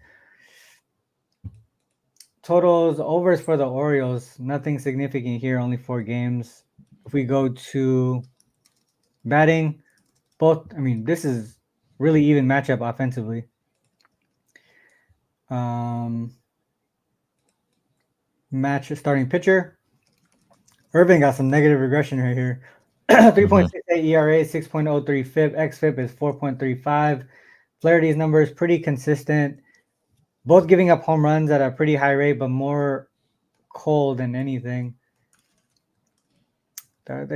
Totals overs for the Orioles, nothing significant here, only 4 games. If we go to batting, this is really even matchup offensively. Match starting pitcher. Irvin got some negative regression right here. 3.68 ERA, 6.03 FIP. XFIP is 4.35. Flaherty's number is pretty consistent. Both giving up home runs at a pretty high rate, but more cold than anything. They're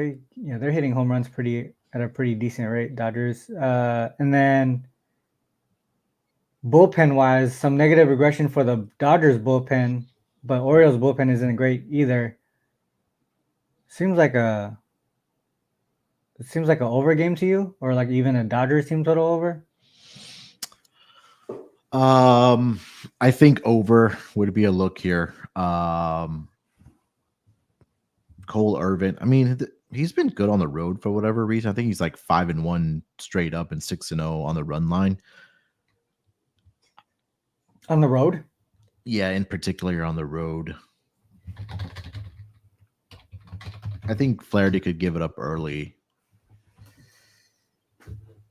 hitting home runs at a pretty decent rate, Dodgers. And then bullpen wise, some negative regression for the Dodgers bullpen, but Orioles bullpen isn't great either. Seems like a over game to you, or like even a Dodgers team total over. I think over would be a look here. Cole Irvin. I mean, he's been good on the road for whatever reason. I think he's like 5-1 straight up and 6-0 on the run line. On the road? Yeah, in particular on the road. I think Flaherty could give it up early.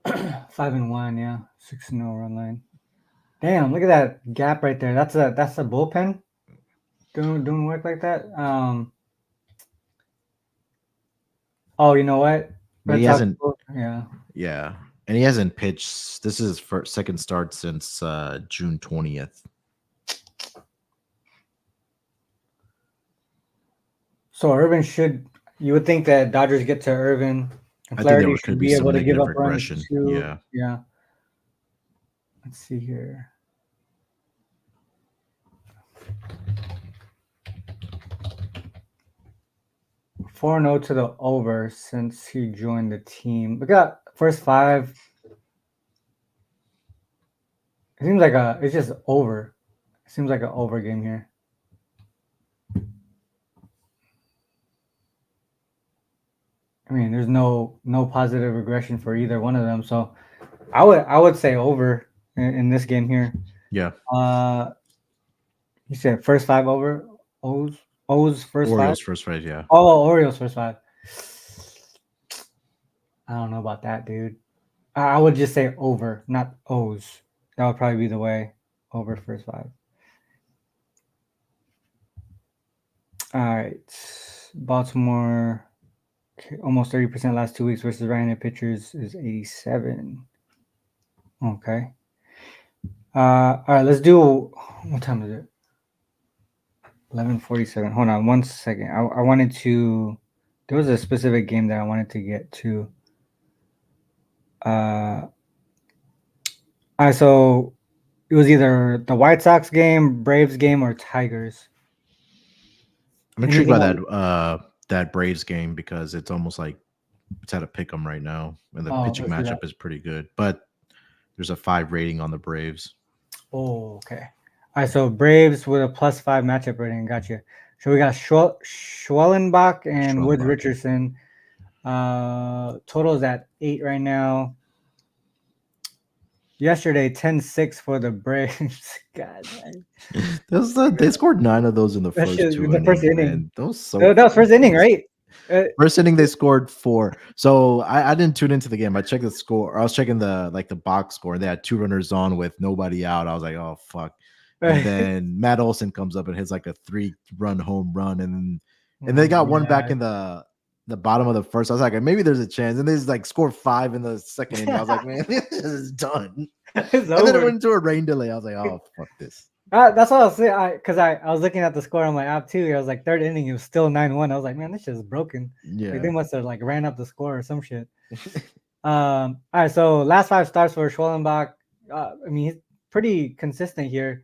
5-1, yeah, 6-0 run line. Damn, look at that gap right there. That's a bullpen doing work like that. Oh, you know what? But he hasn't. Yeah, and he hasn't pitched. This is his second start since June 20th. So Irvin should. You would think that Dodgers get to Irvin. And Flaherty should be able to give up regression. Yeah. Let's see here. 4-0 to the over since he joined the team. Look at first 5. It seems like it's just over. It seems like an over game here. I mean, there's no positive regression for either one of them, so I would say over in this game here. Yeah. You said first 5 over. O's first Orioles 5? first 5, yeah. Oh, Orioles first 5. I don't know about that, dude. I would just say over, not O's. That would probably be the way. Over first 5. All right. Baltimore, almost 30% last 2 weeks versus right-handed pitchers is 87. Okay. All right, let's do. What time is it? 11:47. Hold on 1 second. I wanted to. There was a specific game that I wanted to get to. All right, so it was either the White Sox game, Braves game, or Tigers. I'm intrigued by that Braves game because it's almost like it's at a pick 'em right now, and the pitching matchup is pretty good. But there's a 5 rating on the Braves. Oh, okay. All right, so Braves with a +5 matchup rating. Gotcha. So we got Schwellenbach and Woods Richardson. Total is at 8 right now. Yesterday, 10-6 for the Braves. God, they scored 9 of those in the first 2 innings. The first inning. Man. That was first inning, right? First inning they scored 4. So I didn't tune into the game. I checked the score. I was checking the box score, and they had 2 runners on with nobody out. I was like, oh fuck. And then Matt Olson comes up and hits like a 3-run home run, and they got one back in the bottom of the first. I was like, maybe there's a chance, and they just like scored 5 in the second inning. I was like, man, this is done. And then it went into a rain delay. I was like, oh fuck this. That's what I was saying. Because I was looking at the score on my app too. I was like, third inning, it was still 9-1. I was like, man, this shit's broken. Yeah, like, they must have like ran up the score or some shit. All right, so last 5 starts for Schwellenbach. I mean, he's pretty consistent here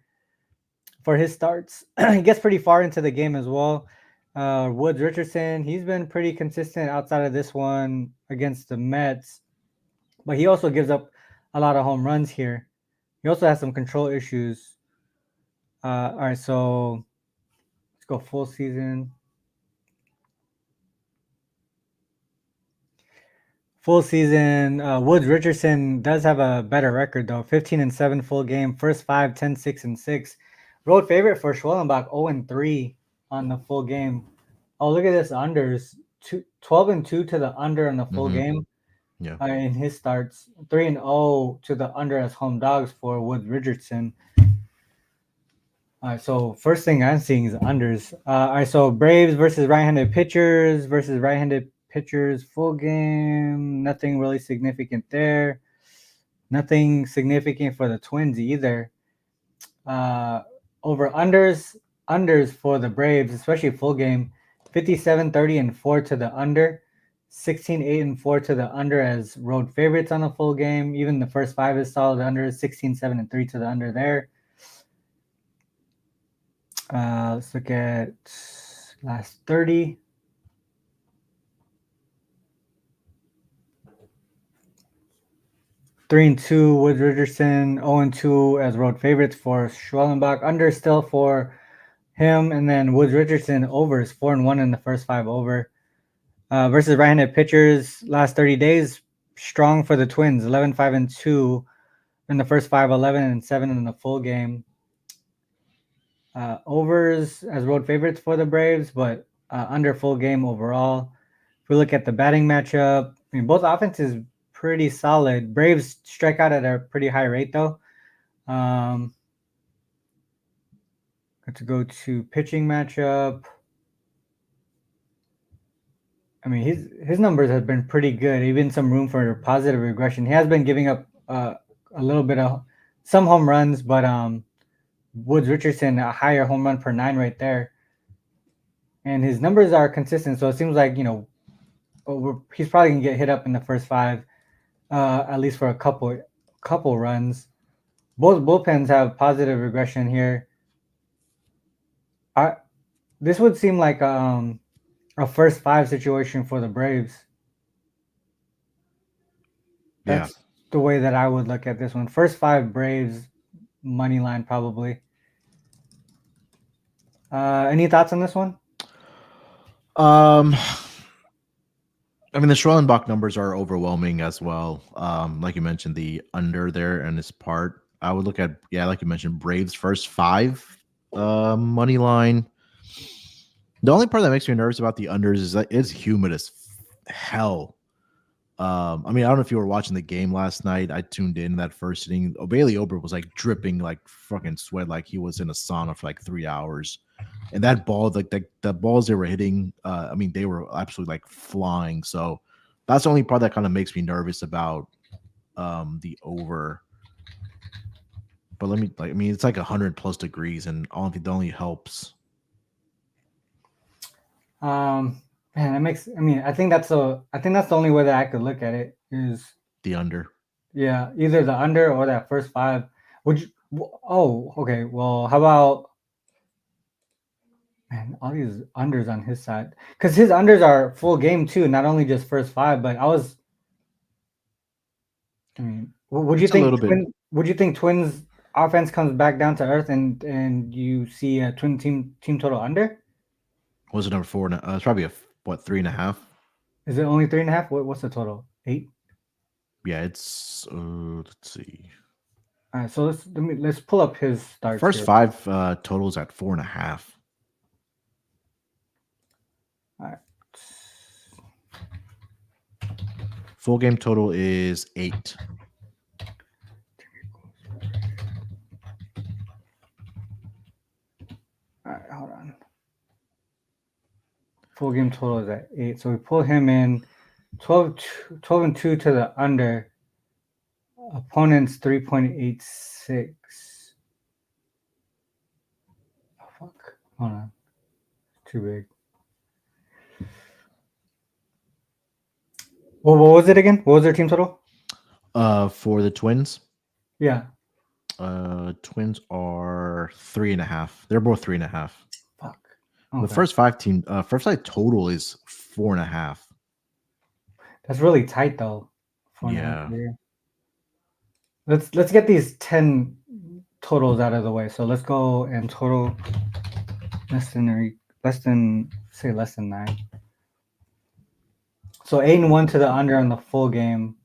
for his starts. He gets pretty far into the game as well. Woods Richardson, he's been pretty consistent outside of this one against the Mets, but he also gives up a lot of home runs here. He also has some control issues. All right, so let's go full season. Full season, Woods Richardson does have a better record though. 15-7 full game. First 5, 10-6-6. Road favorite for Schwellenbach, 0-3 on the full game. Oh, look at this unders. 12-2 to the under in the full game. Yeah. In his starts. 3-0 to the under as home dogs for Woods Richardson. All right, so first thing I'm seeing is unders. All right, so Braves versus right-handed pitchers full game. Nothing really significant there. Nothing significant for the Twins either. Over unders for the Braves, especially full game, 57-30 and 4 to the under. 16, 8, and 4 to the under as road favorites on a full game. Even the first 5 is solid under. 16, 7, and 3 to the under there. Let's look at last 30. Three and 2, Woods Richardson. 0-2 as road favorites for Schwellenbach. Under still for him, and then Woods Richardson overs 4-1 in the first 5 over. Versus right-handed pitchers, last 30 days, strong for the Twins. 11, 5, and 2 in the first 5, 11 and 7 in the full game. Overs as road favorites for the Braves, but under full game overall. If we look at the batting matchup, I mean, both offenses pretty solid. Braves strike out at a pretty high rate, though. Let's go to pitching matchup. I mean, his numbers have been pretty good. Even some room for positive regression. He has been giving up a little bit of some home runs, but Woods Richardson a higher home run per 9 right there, and his numbers are consistent. So it seems like he's probably gonna get hit up in the first 5, at least for a couple runs. Both bullpens have positive regression here. This would seem like a first 5 situation for the Braves. That's the way that I would look at this one. First 5 Braves money line probably. Any thoughts on this one? I mean, the Schwellenbach numbers are overwhelming as well. Like you mentioned, the under there and this part. I would look at, like you mentioned, Braves first 5 money line. The only part that makes me nervous about the unders is that it's humid as hell. I mean, I don't know if you were watching the game last night. I tuned in that first inning. Bailey Ober was like dripping like fucking sweat, like he was in a sauna for like 3 hours. And that ball, like the balls they were hitting, I mean, they were absolutely like flying. So that's the only part that kind of makes me nervous about the over. But it's like 100 plus degrees, and it only helps. Man, that makes. I mean, I think that's the only way that I could look at it is the under. Yeah, either the under or that first 5. Would you? Oh, okay. Well, how about? Man, all these unders on his side, because his unders are full game too, not only just first 5. But I mean, would you think? Would you think Twins offense comes back down to earth and you see a Twin team total under? What was it, number 4? It's probably 3.5. Is it only 3.5? What's the total? 8? Yeah, it's let's see. All right, so let's pull up his starts. First 5 totals at 4.5. All right. Full game total is 8. All right, hold on. Full game total is at 8. So we pull him in 12 and 2 to the under. Opponent's 3.86. Oh, fuck. Hold on. Too big. Well, what was it again? What was their team total? For the Twins? Yeah. Twins are 3.5. They're both 3.5. Fuck. Okay. The first 5 total is 4.5. That's really tight though. Yeah. Let's get these 10 totals out of the way. So let's go and total less than 9. So 8-1 to the under on the full game.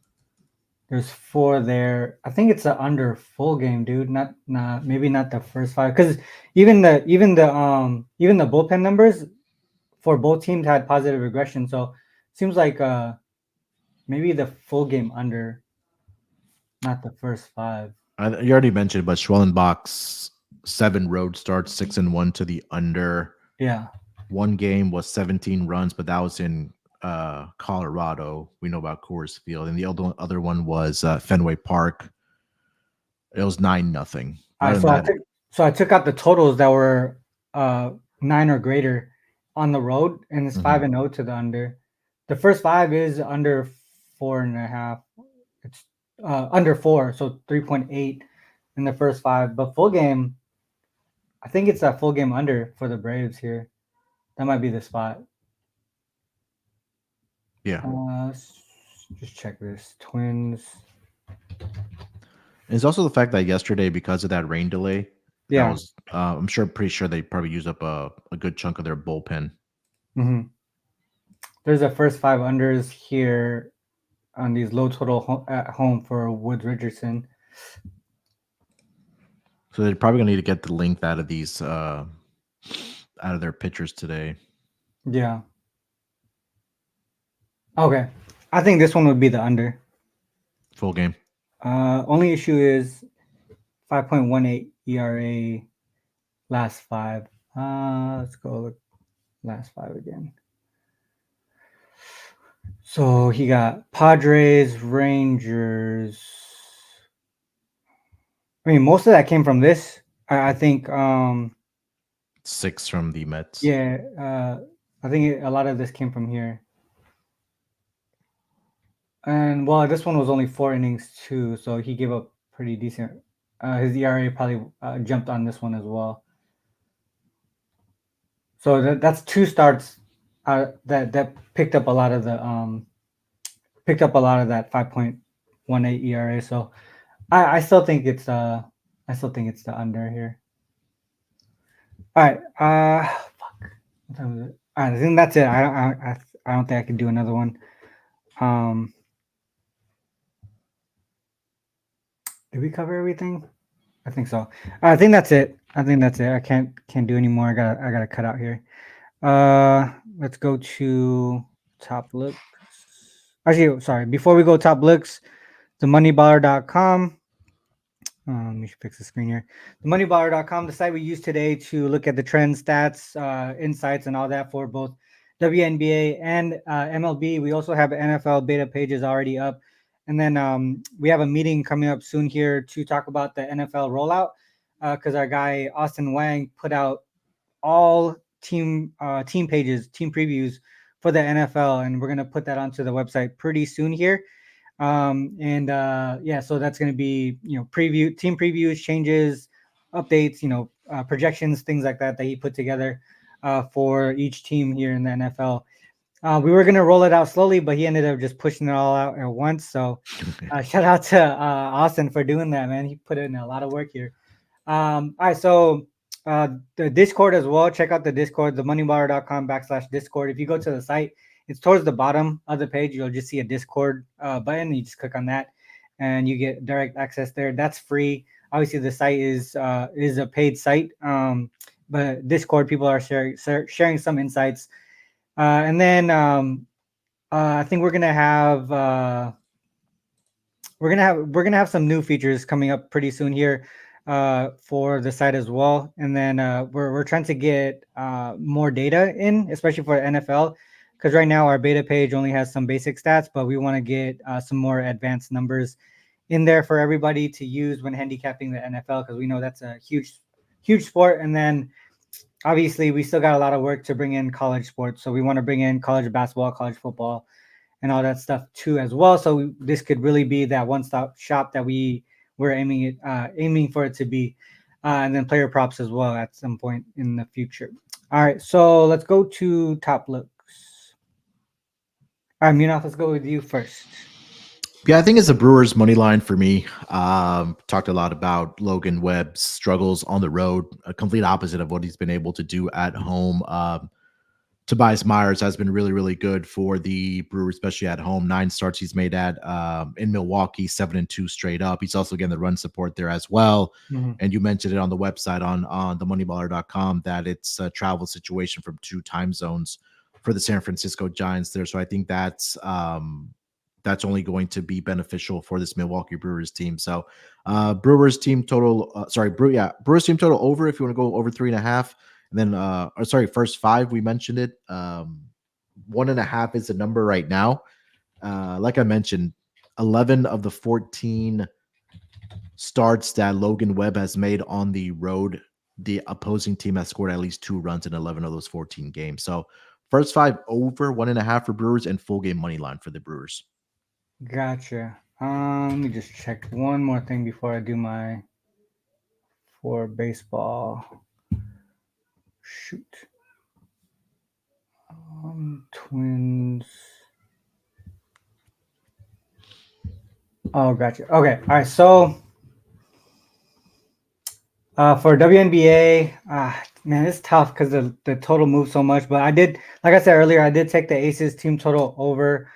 There's 4 there. I think it's the under full game, dude. Maybe not the first 5, because even the bullpen numbers for both teams had positive regression. So it seems like maybe the full game under, not the first 5. You already mentioned, but Schwellenbach's 7 road starts, 6-1 to the under. Yeah. One game was 17 runs, but that was in Colorado. We know about Coors Field, and the other one was Fenway Park. It was 9-0. So I took out the totals that were 9 or greater on the road, and it's 5-0 to the under. The first five is under 4.5. It's under 4, so 3.8 in the first five. But full game, I think it's a full game under for the Braves here. That might be the spot. Yeah. Just check this. Twins. And it's also the fact that yesterday, because of that rain delay, that Yeah. was pretty sure they probably used up a good chunk of their bullpen. hmm There's a first five unders here on these low total at home for Woods Richardson. So they're probably gonna need to get the length out of these out of their pitchers today. Yeah. Okay. I think this one would be the under. Full game. Only issue is 5.18 ERA last five. Let's go look last five again. So he got Padres, Rangers. I mean, most of that came from this. I think. 6 from the Mets. Yeah. I think a lot of this came from here. And well, this one was only 4 innings too, so he gave up pretty decent. His ERA probably jumped on this one as well. So that's two starts that picked up a lot of the that 5.18 ERA. So I still think it's the under here. All right. Fuck. What time is it? All right, I think that's it. I don't think I can do another one. Did we cover everything? I think so. I think that's it. I can't do any more. I gotta cut out here. Let's go to top looks. Actually, sorry. Before we go top looks, themoneyballer.com. Let me fix the screen here. Themoneyballer.com, the site we use today to look at the trends, stats, insights, and all that for both WNBA and MLB. We also have NFL beta pages already up. And then we have a meeting coming up soon here to talk about the NFL rollout because our guy Austin Wang put out all team pages, team previews for the NFL, and we're gonna put that onto the website pretty soon here. Yeah, so that's gonna be team previews, changes, updates, projections, things like that he put together for each team here in the NFL. We were gonna roll it out slowly, but he ended up just pushing it all out at once. So shout out to Austin for doing that, man. He put in a lot of work here. All right, so the Discord as well. Check out the Discord, themoneybar.com/Discord. If you go to the site, it's towards the bottom of the page. You'll just see a Discord button. You just click on that, and you get direct access there. That's free. Obviously, the site is a paid site, but Discord people are sharing some insights. And then I think we're gonna have some new features coming up pretty soon here for the site as well. And then we're trying to get more data in, especially for NFL, because right now our beta page only has some basic stats, but we want to get some more advanced numbers in there for everybody to use when handicapping the NFL, because we know that's a huge sport. And then obviously we still got a lot of work to bring in college sports, so we want to bring in college basketball, college football, and all that stuff too as well. So this could really be that one-stop shop that we're aiming for it to be, and then player props as well at some point in the future. All right, so let's go to top looks. All right, Munaf, let's go with you first. Yeah, I think it's the Brewers money line for me. Talked a lot about Logan Webb's struggles on the road, a complete opposite of what he's been able to do at home. Tobias Myers has been really, really good for the Brewers, especially at home. 9 starts he's made at in Milwaukee, 7-2 straight up. He's also getting the run support there as well. Mm-hmm. And you mentioned it on the website on themoneyballer.com that it's a travel situation from 2 time zones for the San Francisco Giants there. So I think that's only going to be beneficial for this Milwaukee Brewers team. So Brewers team total, Brewers team total over if you want to go over 3.5. And then, first 5, we mentioned it. 1.5 is the number right now. Like I mentioned, 11 of the 14 starts that Logan Webb has made on the road, the opposing team has scored at least 2 runs in 11 of those 14 games. So First 5 over 1.5 for Brewers and full game money line for the Brewers. Gotcha. Let me just check one more thing before I do my for baseball. Shoot. Twins. Oh, gotcha. Okay. All right. So for WNBA, man, it's tough because the total moves so much. But I did, like I said earlier, I did take the Aces team total over.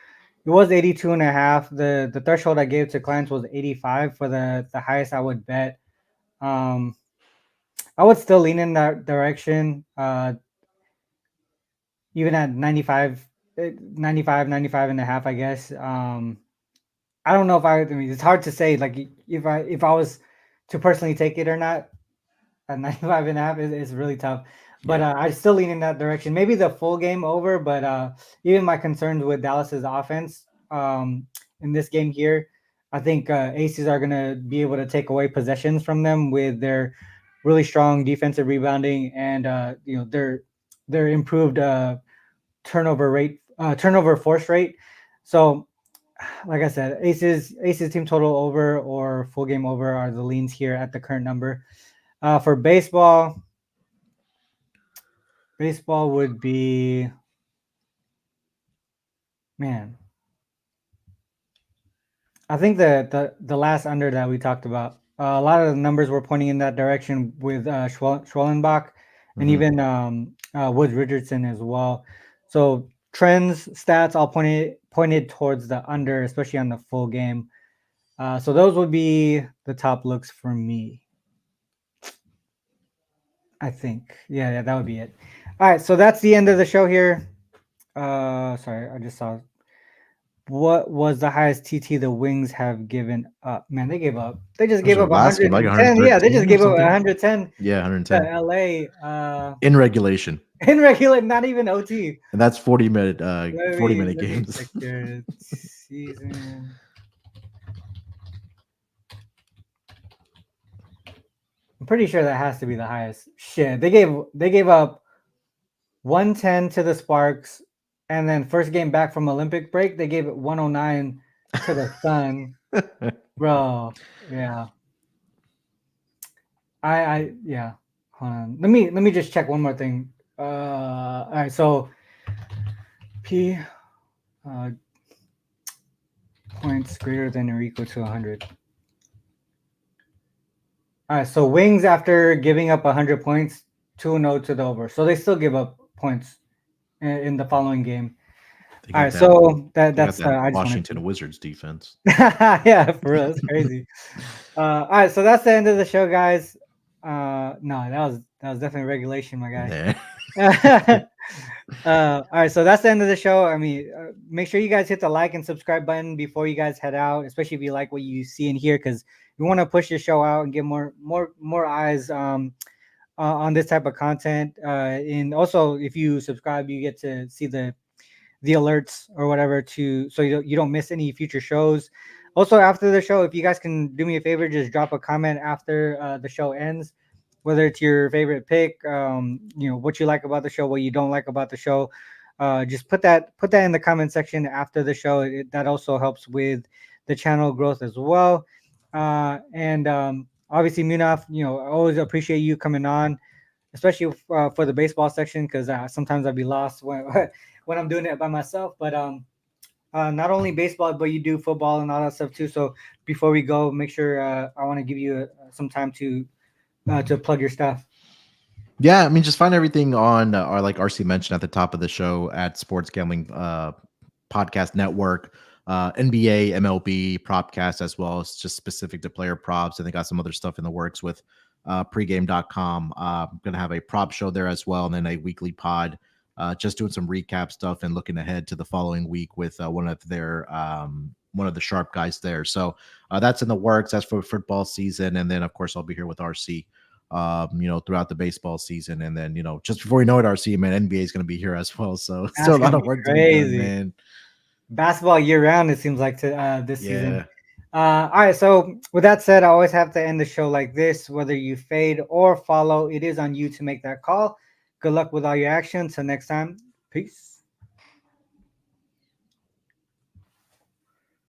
It was 82.5. The threshold I gave to clients was 85 for the highest I would bet. I would still lean in that direction. Even at 95, 95 and a half, I guess. I don't know if I mean, it's hard to say, like, if I was to personally take it or not. At 95 and a half is really tough. But I still lean in that direction. Maybe the full game over, but even my concerns with Dallas's offense in this game here, I think Aces are going to be able to take away possessions from them with their really strong defensive rebounding and their improved turnover force rate. So, like I said, Aces team total over or full game over are the leans here at the current number. For baseball would be, man. I think the last under that we talked about, a lot of the numbers were pointing in that direction with Schwellenbach and even Woods Richardson as well. So trends, stats, all pointed towards the under, especially on the full game. So those would be the top looks for me. I think. Yeah, that would be it. All right, so that's the end of the show here. Sorry, I just saw. What was the highest TT the Wings have given up? Man, they gave up. They just gave up Last game, like 110. Yeah, they just 113 or gave up something. 110 Yeah, to 110 LA. in regulation. In regular, not even OT. And that's 40-minute Let me games. check your season. I'm pretty sure that has to be the highest. Shit, they gave up 110 to the Sparks, and then first game back from Olympic break, they gave it 109 to the Sun. Bro, yeah. Yeah. Hold on. Let me just check one more thing. All right, so P points greater than or equal to 100. All right, so Wings after giving up 100 points, 2-0 to the over. So they still give up points in the following game. All right, so that's that I just Washington Wizards defense. Yeah, for real, that's crazy. All right, so that's the end of the show, guys. No, that was definitely regulation, my guy. All right, so that's the end of the show. I mean, make sure you guys hit the like and subscribe button before you guys head out, especially if you like what you see and hear, because we want to push the show out and get more eyes on this type of content. And also, if you subscribe, you get to see the alerts or whatever so you don't miss any future shows. Also, after the show, if you guys can do me a favor, just drop a comment after the show ends, whether it's your favorite pick, what you like about the show, what you don't like about the show. Just put that in the comment section after the show. That also helps with the channel growth as well. And obviously, Munaf, I always appreciate you coming on, especially for the baseball section, because sometimes I'd be lost when when I'm doing it by myself. But not only baseball, but you do football and all that stuff too. So before we go, make sure I want to give you some time to plug your stuff. Yeah, I mean, just find everything on our, like RC mentioned at the top of the show, at Sports Gambling Podcast Network, NBA, MLB, Propcast, as well as just specific to player props. And they got some other stuff in the works with pregame.com. I'm going to have a prop show there as well, and then a weekly pod, just doing some recap stuff and looking ahead to the following week with one of the sharp guys there. So that's in the works. That's for football season. And then, of course, I'll be here with RC. Throughout the baseball season. And then, just before you know it, RC, man, NBA is going to be here as well. So still a lot of work to be done, man. Basketball year round, it seems like, this season. All right. So with that said, I always have to end the show like this. Whether you fade or follow, it is on you to make that call. Good luck with all your actions. Till next time, Peace.